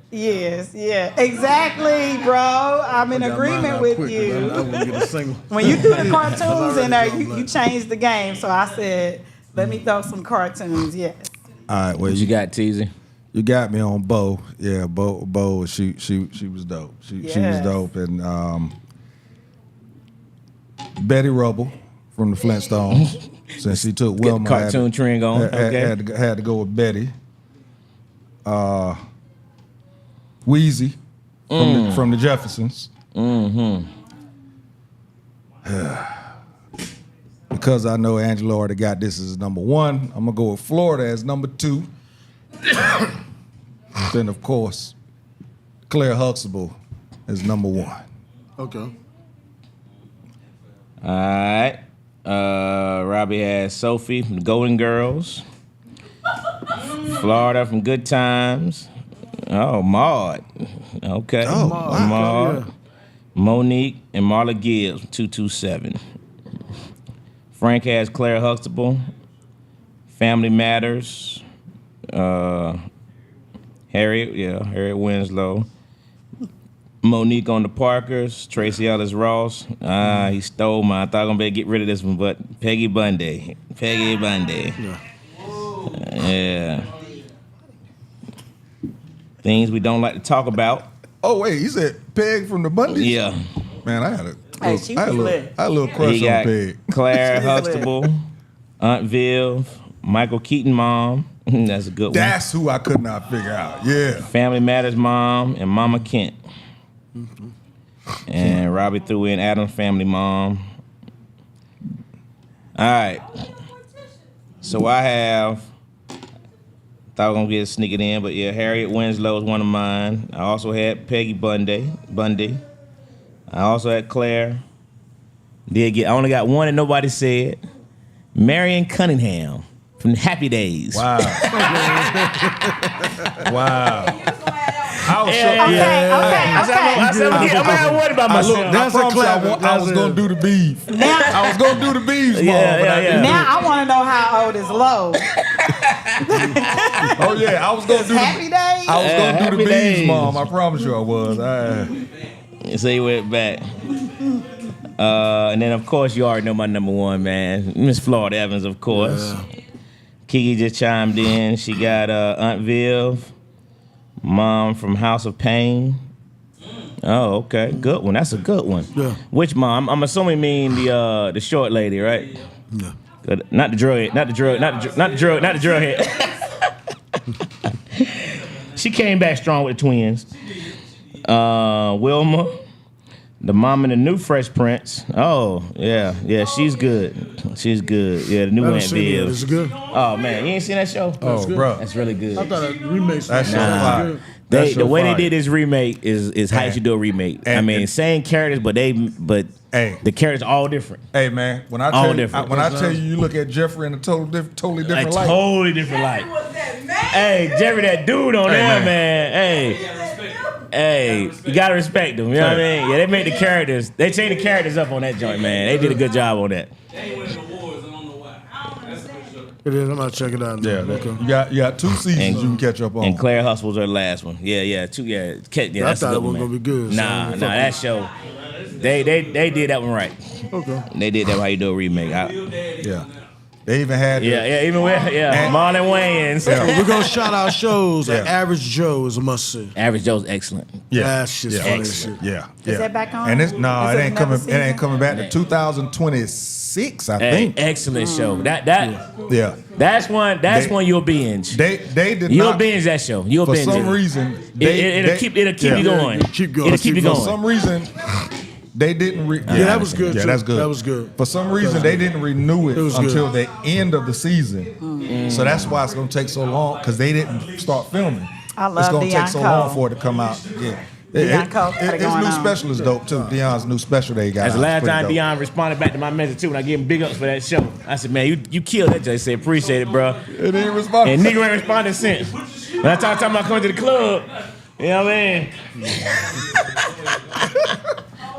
Yes, yeah. Exactly, bro. I'm in agreement with you. I wouldn't get a single. When you threw the cartoons in there, you changed the game. So I said, let me throw some cartoons, yes. All right, well, What you got, Teasy? You got me on Bo. Yeah, Bo. She was dope. She was Yes. dope, and Betty Rubble from the Flintstones. Since she took Get Wilma, the cartoon trend going. Okay. had to go with Betty. Wheezy from the Jeffersons. Because I know Angela already got this as number one, I'm gonna go with Florida as number two. Then, of course, Claire Huxtable is number one. Okay. All right. Robbie has Sophie from the Golden Girls. Florida from Good Times. Oh, Maud. Okay. Oh, wow. Maud. Yeah. Monique and Marla Gibbs, 227. Frank has Claire Huxtable. Family Matters. Harriet Winslow. Monique on the Parkers. Tracy Ellis Ross. He stole mine. I thought I'm gonna get rid of this one, but Peggy Bundy. Yeah. Things we don't like to talk about. Oh wait, you said Peg from the Bundys? Yeah. Man, I had a Hey, she was lit. I had a little crush He on got Peg. Claire She was lit. Huxtable, Aunt Viv, Michael Keaton mom. That's a good one. That's who I could not figure out. Yeah. Family Matters mom and Mama Kent. And Robbie threw in Adam's family mom. All right. So I have, thought I was going to sneak it in, but yeah, Harriet Winslow is one of mine. I also had Peggy Bundy. I also had Claire. I only got one that nobody said. Marion Cunningham from Happy Days. Wow. Wow. I was Okay. I said, I'm not worried about myself. That's a clap. I was gonna do the beef. I was gonna do the beefs, Yeah. Now I want to know how old is Lowe. Oh yeah, I was gonna do Happy Days. I was gonna do Happy the bees, Days. Mom. I promise you I was. So he went back. And then, of course, you already know my number one, man. Miss Florida Evans, of course. Kiki just chimed in. She got Aunt Viv, Mom from House of Pain. Oh, okay. Good one. That's a good one. Yeah. Which mom? I'm assuming you mean the short lady, right? Yeah. Good. Not the drug head. She came back strong with the twins. Wilma, the mom in the new Fresh Prince. Oh, yeah, she's good. She's good. Yeah, the new Aunt Viv. Is it good? Oh man, you ain't seen that show? Oh, bro. That's really good. I thought a remake. That shit fire. The way they did this remake is how you should do a remake. I mean, same characters, but the characters all different. Hey man, when I All tell different. you, you look at Jeffrey in a totally different light. Totally different light. Hey, Jeffrey, that dude on there, man. Hey, you gotta respect them. You know what I mean? Yeah, they made the characters. They changed the characters up on that joint, man. They did a good job on that. It is. I'm gonna check it out. Yeah, Okay. you got 2 seasons you can catch up on. And Claire Hustle's her last one. Yeah, two. Yeah, that's I thought a it good one, wasn't man. gonna be good. Nah, that show. They did that one right. Okay. They did that how you do a remake. Yeah, they even had. Even with Marlon Wayans. We're gonna shout out shows. Like Yeah. Average Joe is a must see. Average Joe's excellent. Yeah, That shit's funny as Excellent. shit. yeah. Is that back on? And it Is ain't it another coming. It season? ain't coming back to 2026. I Hey, think. excellent show. That Yeah. that's one you'll binge. They did You'll not. binge that show. You'll For binge some it. reason, It'll keep you going. Keep going. It'll keep you For going. some reason, they didn't. Yeah, that was good. Yeah, too. that's good. That was good. For some reason, they didn't renew it was until good. the end of the season. So that's why it's gonna take so long because they didn't start filming. I love It's gonna Deion take so long Cole. for it to come out. Yeah. Deion Cole got it His going new on. special is dope too. Deion's new special they got. That's the out. last It's pretty time dope. Deion responded back to my message too, and I gave him big ups for that show. I said, man, you killed that. Jay said, appreciate it, bro. It didn't respond. And nigga ain't responded since. When I talking about coming to the club, you know what I mean?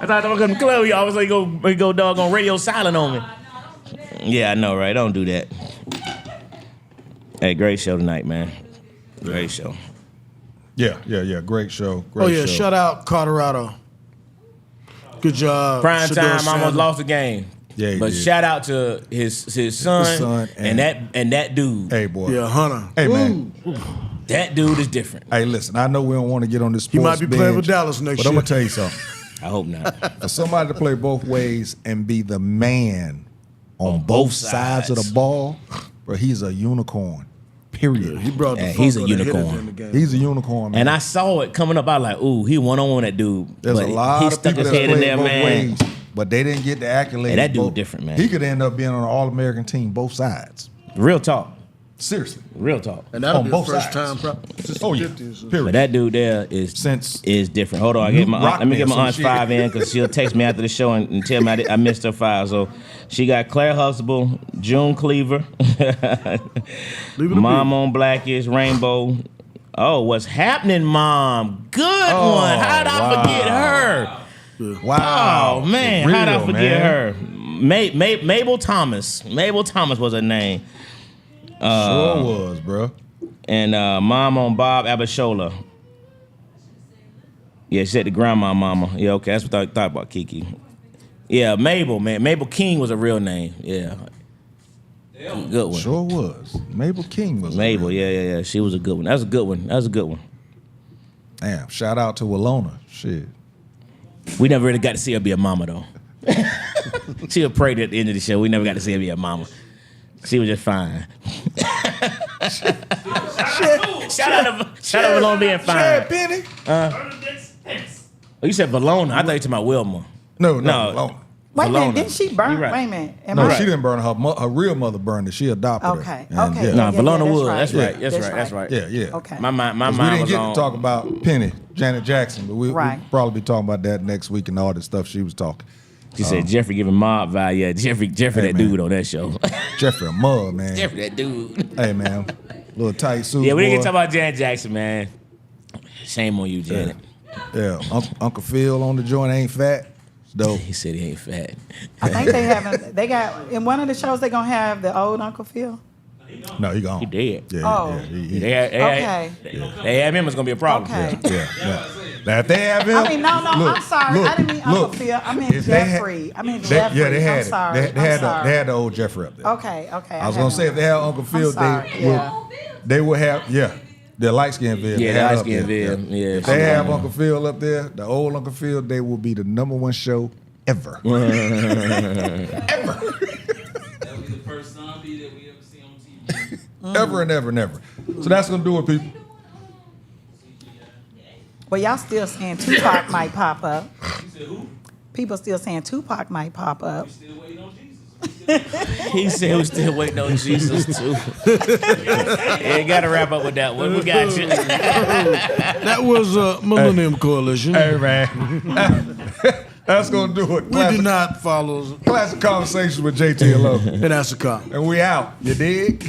I thought I was going to the club, you always like go dog on radio silent on me. Yeah, I know, right? Don't do that. Hey, great show tonight, man. Great show. Yeah. Great show. Great Oh yeah, show. shout out Colorado. Good job. Prime Shador time Sanders. almost lost the game. Yeah, he but did. shout out to his son, and that dude. Hey boy. Yeah, Hunter. Hey man. That dude is different. Hey, listen. I know we don't want to get on this. He Sports might be playing binge, for Dallas next but year. I'm gonna tell you something. I hope not. For somebody to play both ways and be the man on both sides of the ball, bro, he's a unicorn. Period. He brought the Yeah, he's funk a on the hitters unicorn. in the game. He's a unicorn, man. And I saw it coming up. I was like, ooh, he one-on-one that dude. There's But a lot he of stuck people his that head in play there, both man. ways, but they didn't get the accolades. Hey, that dude both. different, man. He could end up being on an All-American team, both sides. Real talk. Seriously. Real talk. And that'll on be both the first sides. time since Oh the yeah. 50s. Period. But that dude there is different. Hold on, let me get my aunt's 5 in because she'll text me after the show and tell me I missed her 5. So she got Claire Huxtable, June Cleaver, Mom on Blackish, Rainbow. Oh, what's happening, Mom? Good one. How did I forget her? Wow. Oh man, For how did I real, forget man. her? Mabel Thomas. Mabel Thomas was her name. Sure was, bro. And Mom on Bob Abishola. Yeah, she said the grandma mama. Yeah, okay, that's what I thought about Kiki. Yeah, Mabel, man. Mabel King was a real name. Yeah. Good one. Sure was. Mabel King was. Mabel, real. yeah. She was a good one. That was a good one. Damn. Shout out to Walona. Shit. We never really got to see her be a mama, though. She was prayed at the end of the show. We never got to see her be a mama. She was just fine. Shout out to Valona being fine. Chad Penny. Oh, you said Valona. I thought you were talking about Wilma. No. No. Wait a minute, Valona. didn't she burn? You right. Wait a minute. Am No, I- she didn't burn her. Her real mother burned her. She adopted her. Okay, And, okay. Yeah. Nah, Yeah, Valona that's Wood. right. That's right. That's That's right. right. Yeah. Okay. My mind We was didn't get on. to talk about Penny, Janet Jackson, but we'll Right. probably be talking about that next week and all the stuff she was talking. She said Jeffrey giving mob value. Yeah, Jeffrey Hey, that man. dude on that show. Jeffrey a mud, man. Jeffrey that dude. Hey, man. Little tight suit. Yeah, we didn't boy. get to talk about Janet Jackson, man. Shame on you, Janet. Yeah, Uncle Phil on the joint ain't fat. It's dope. He said he ain't fat. I think they got in one of the shows they're gonna have the old Uncle Phil. No, he gone. He dead. Yeah, Oh. They had him, it's gonna be a problem. Okay. yeah. Now if they have him, I mean, no, I'm sorry. I didn't mean Uncle look, Phil. I meant if they had- Jeffrey. I meant Jeffrey. Yeah, they had I'm it. sorry. They I'm had sorry. they had the old Jeffrey up there. Okay. I was gonna say if they had Uncle Phil, sorry, they would have the light skinned Viv. Yeah, they had light up skinned there. Viv. Yeah. If they have Uncle Phil up there, the old Uncle Phil, they will be the #1 show ever. That was the first zombie that we ever see on TV. Ever and ever and ever. So that's gonna do it, people. But y'all still saying Tupac might pop up. You said who? People still saying Tupac might pop up. Still waiting on Jesus. He said we're still waiting on Jesus too. Yeah, gotta wrap up with that one. We got you. That was Millennium Coalition. Hey man. That's gonna do it. We do not follow. Classic Conversations with Jae Tea and Lo. And that's a cop. And we out. You dig?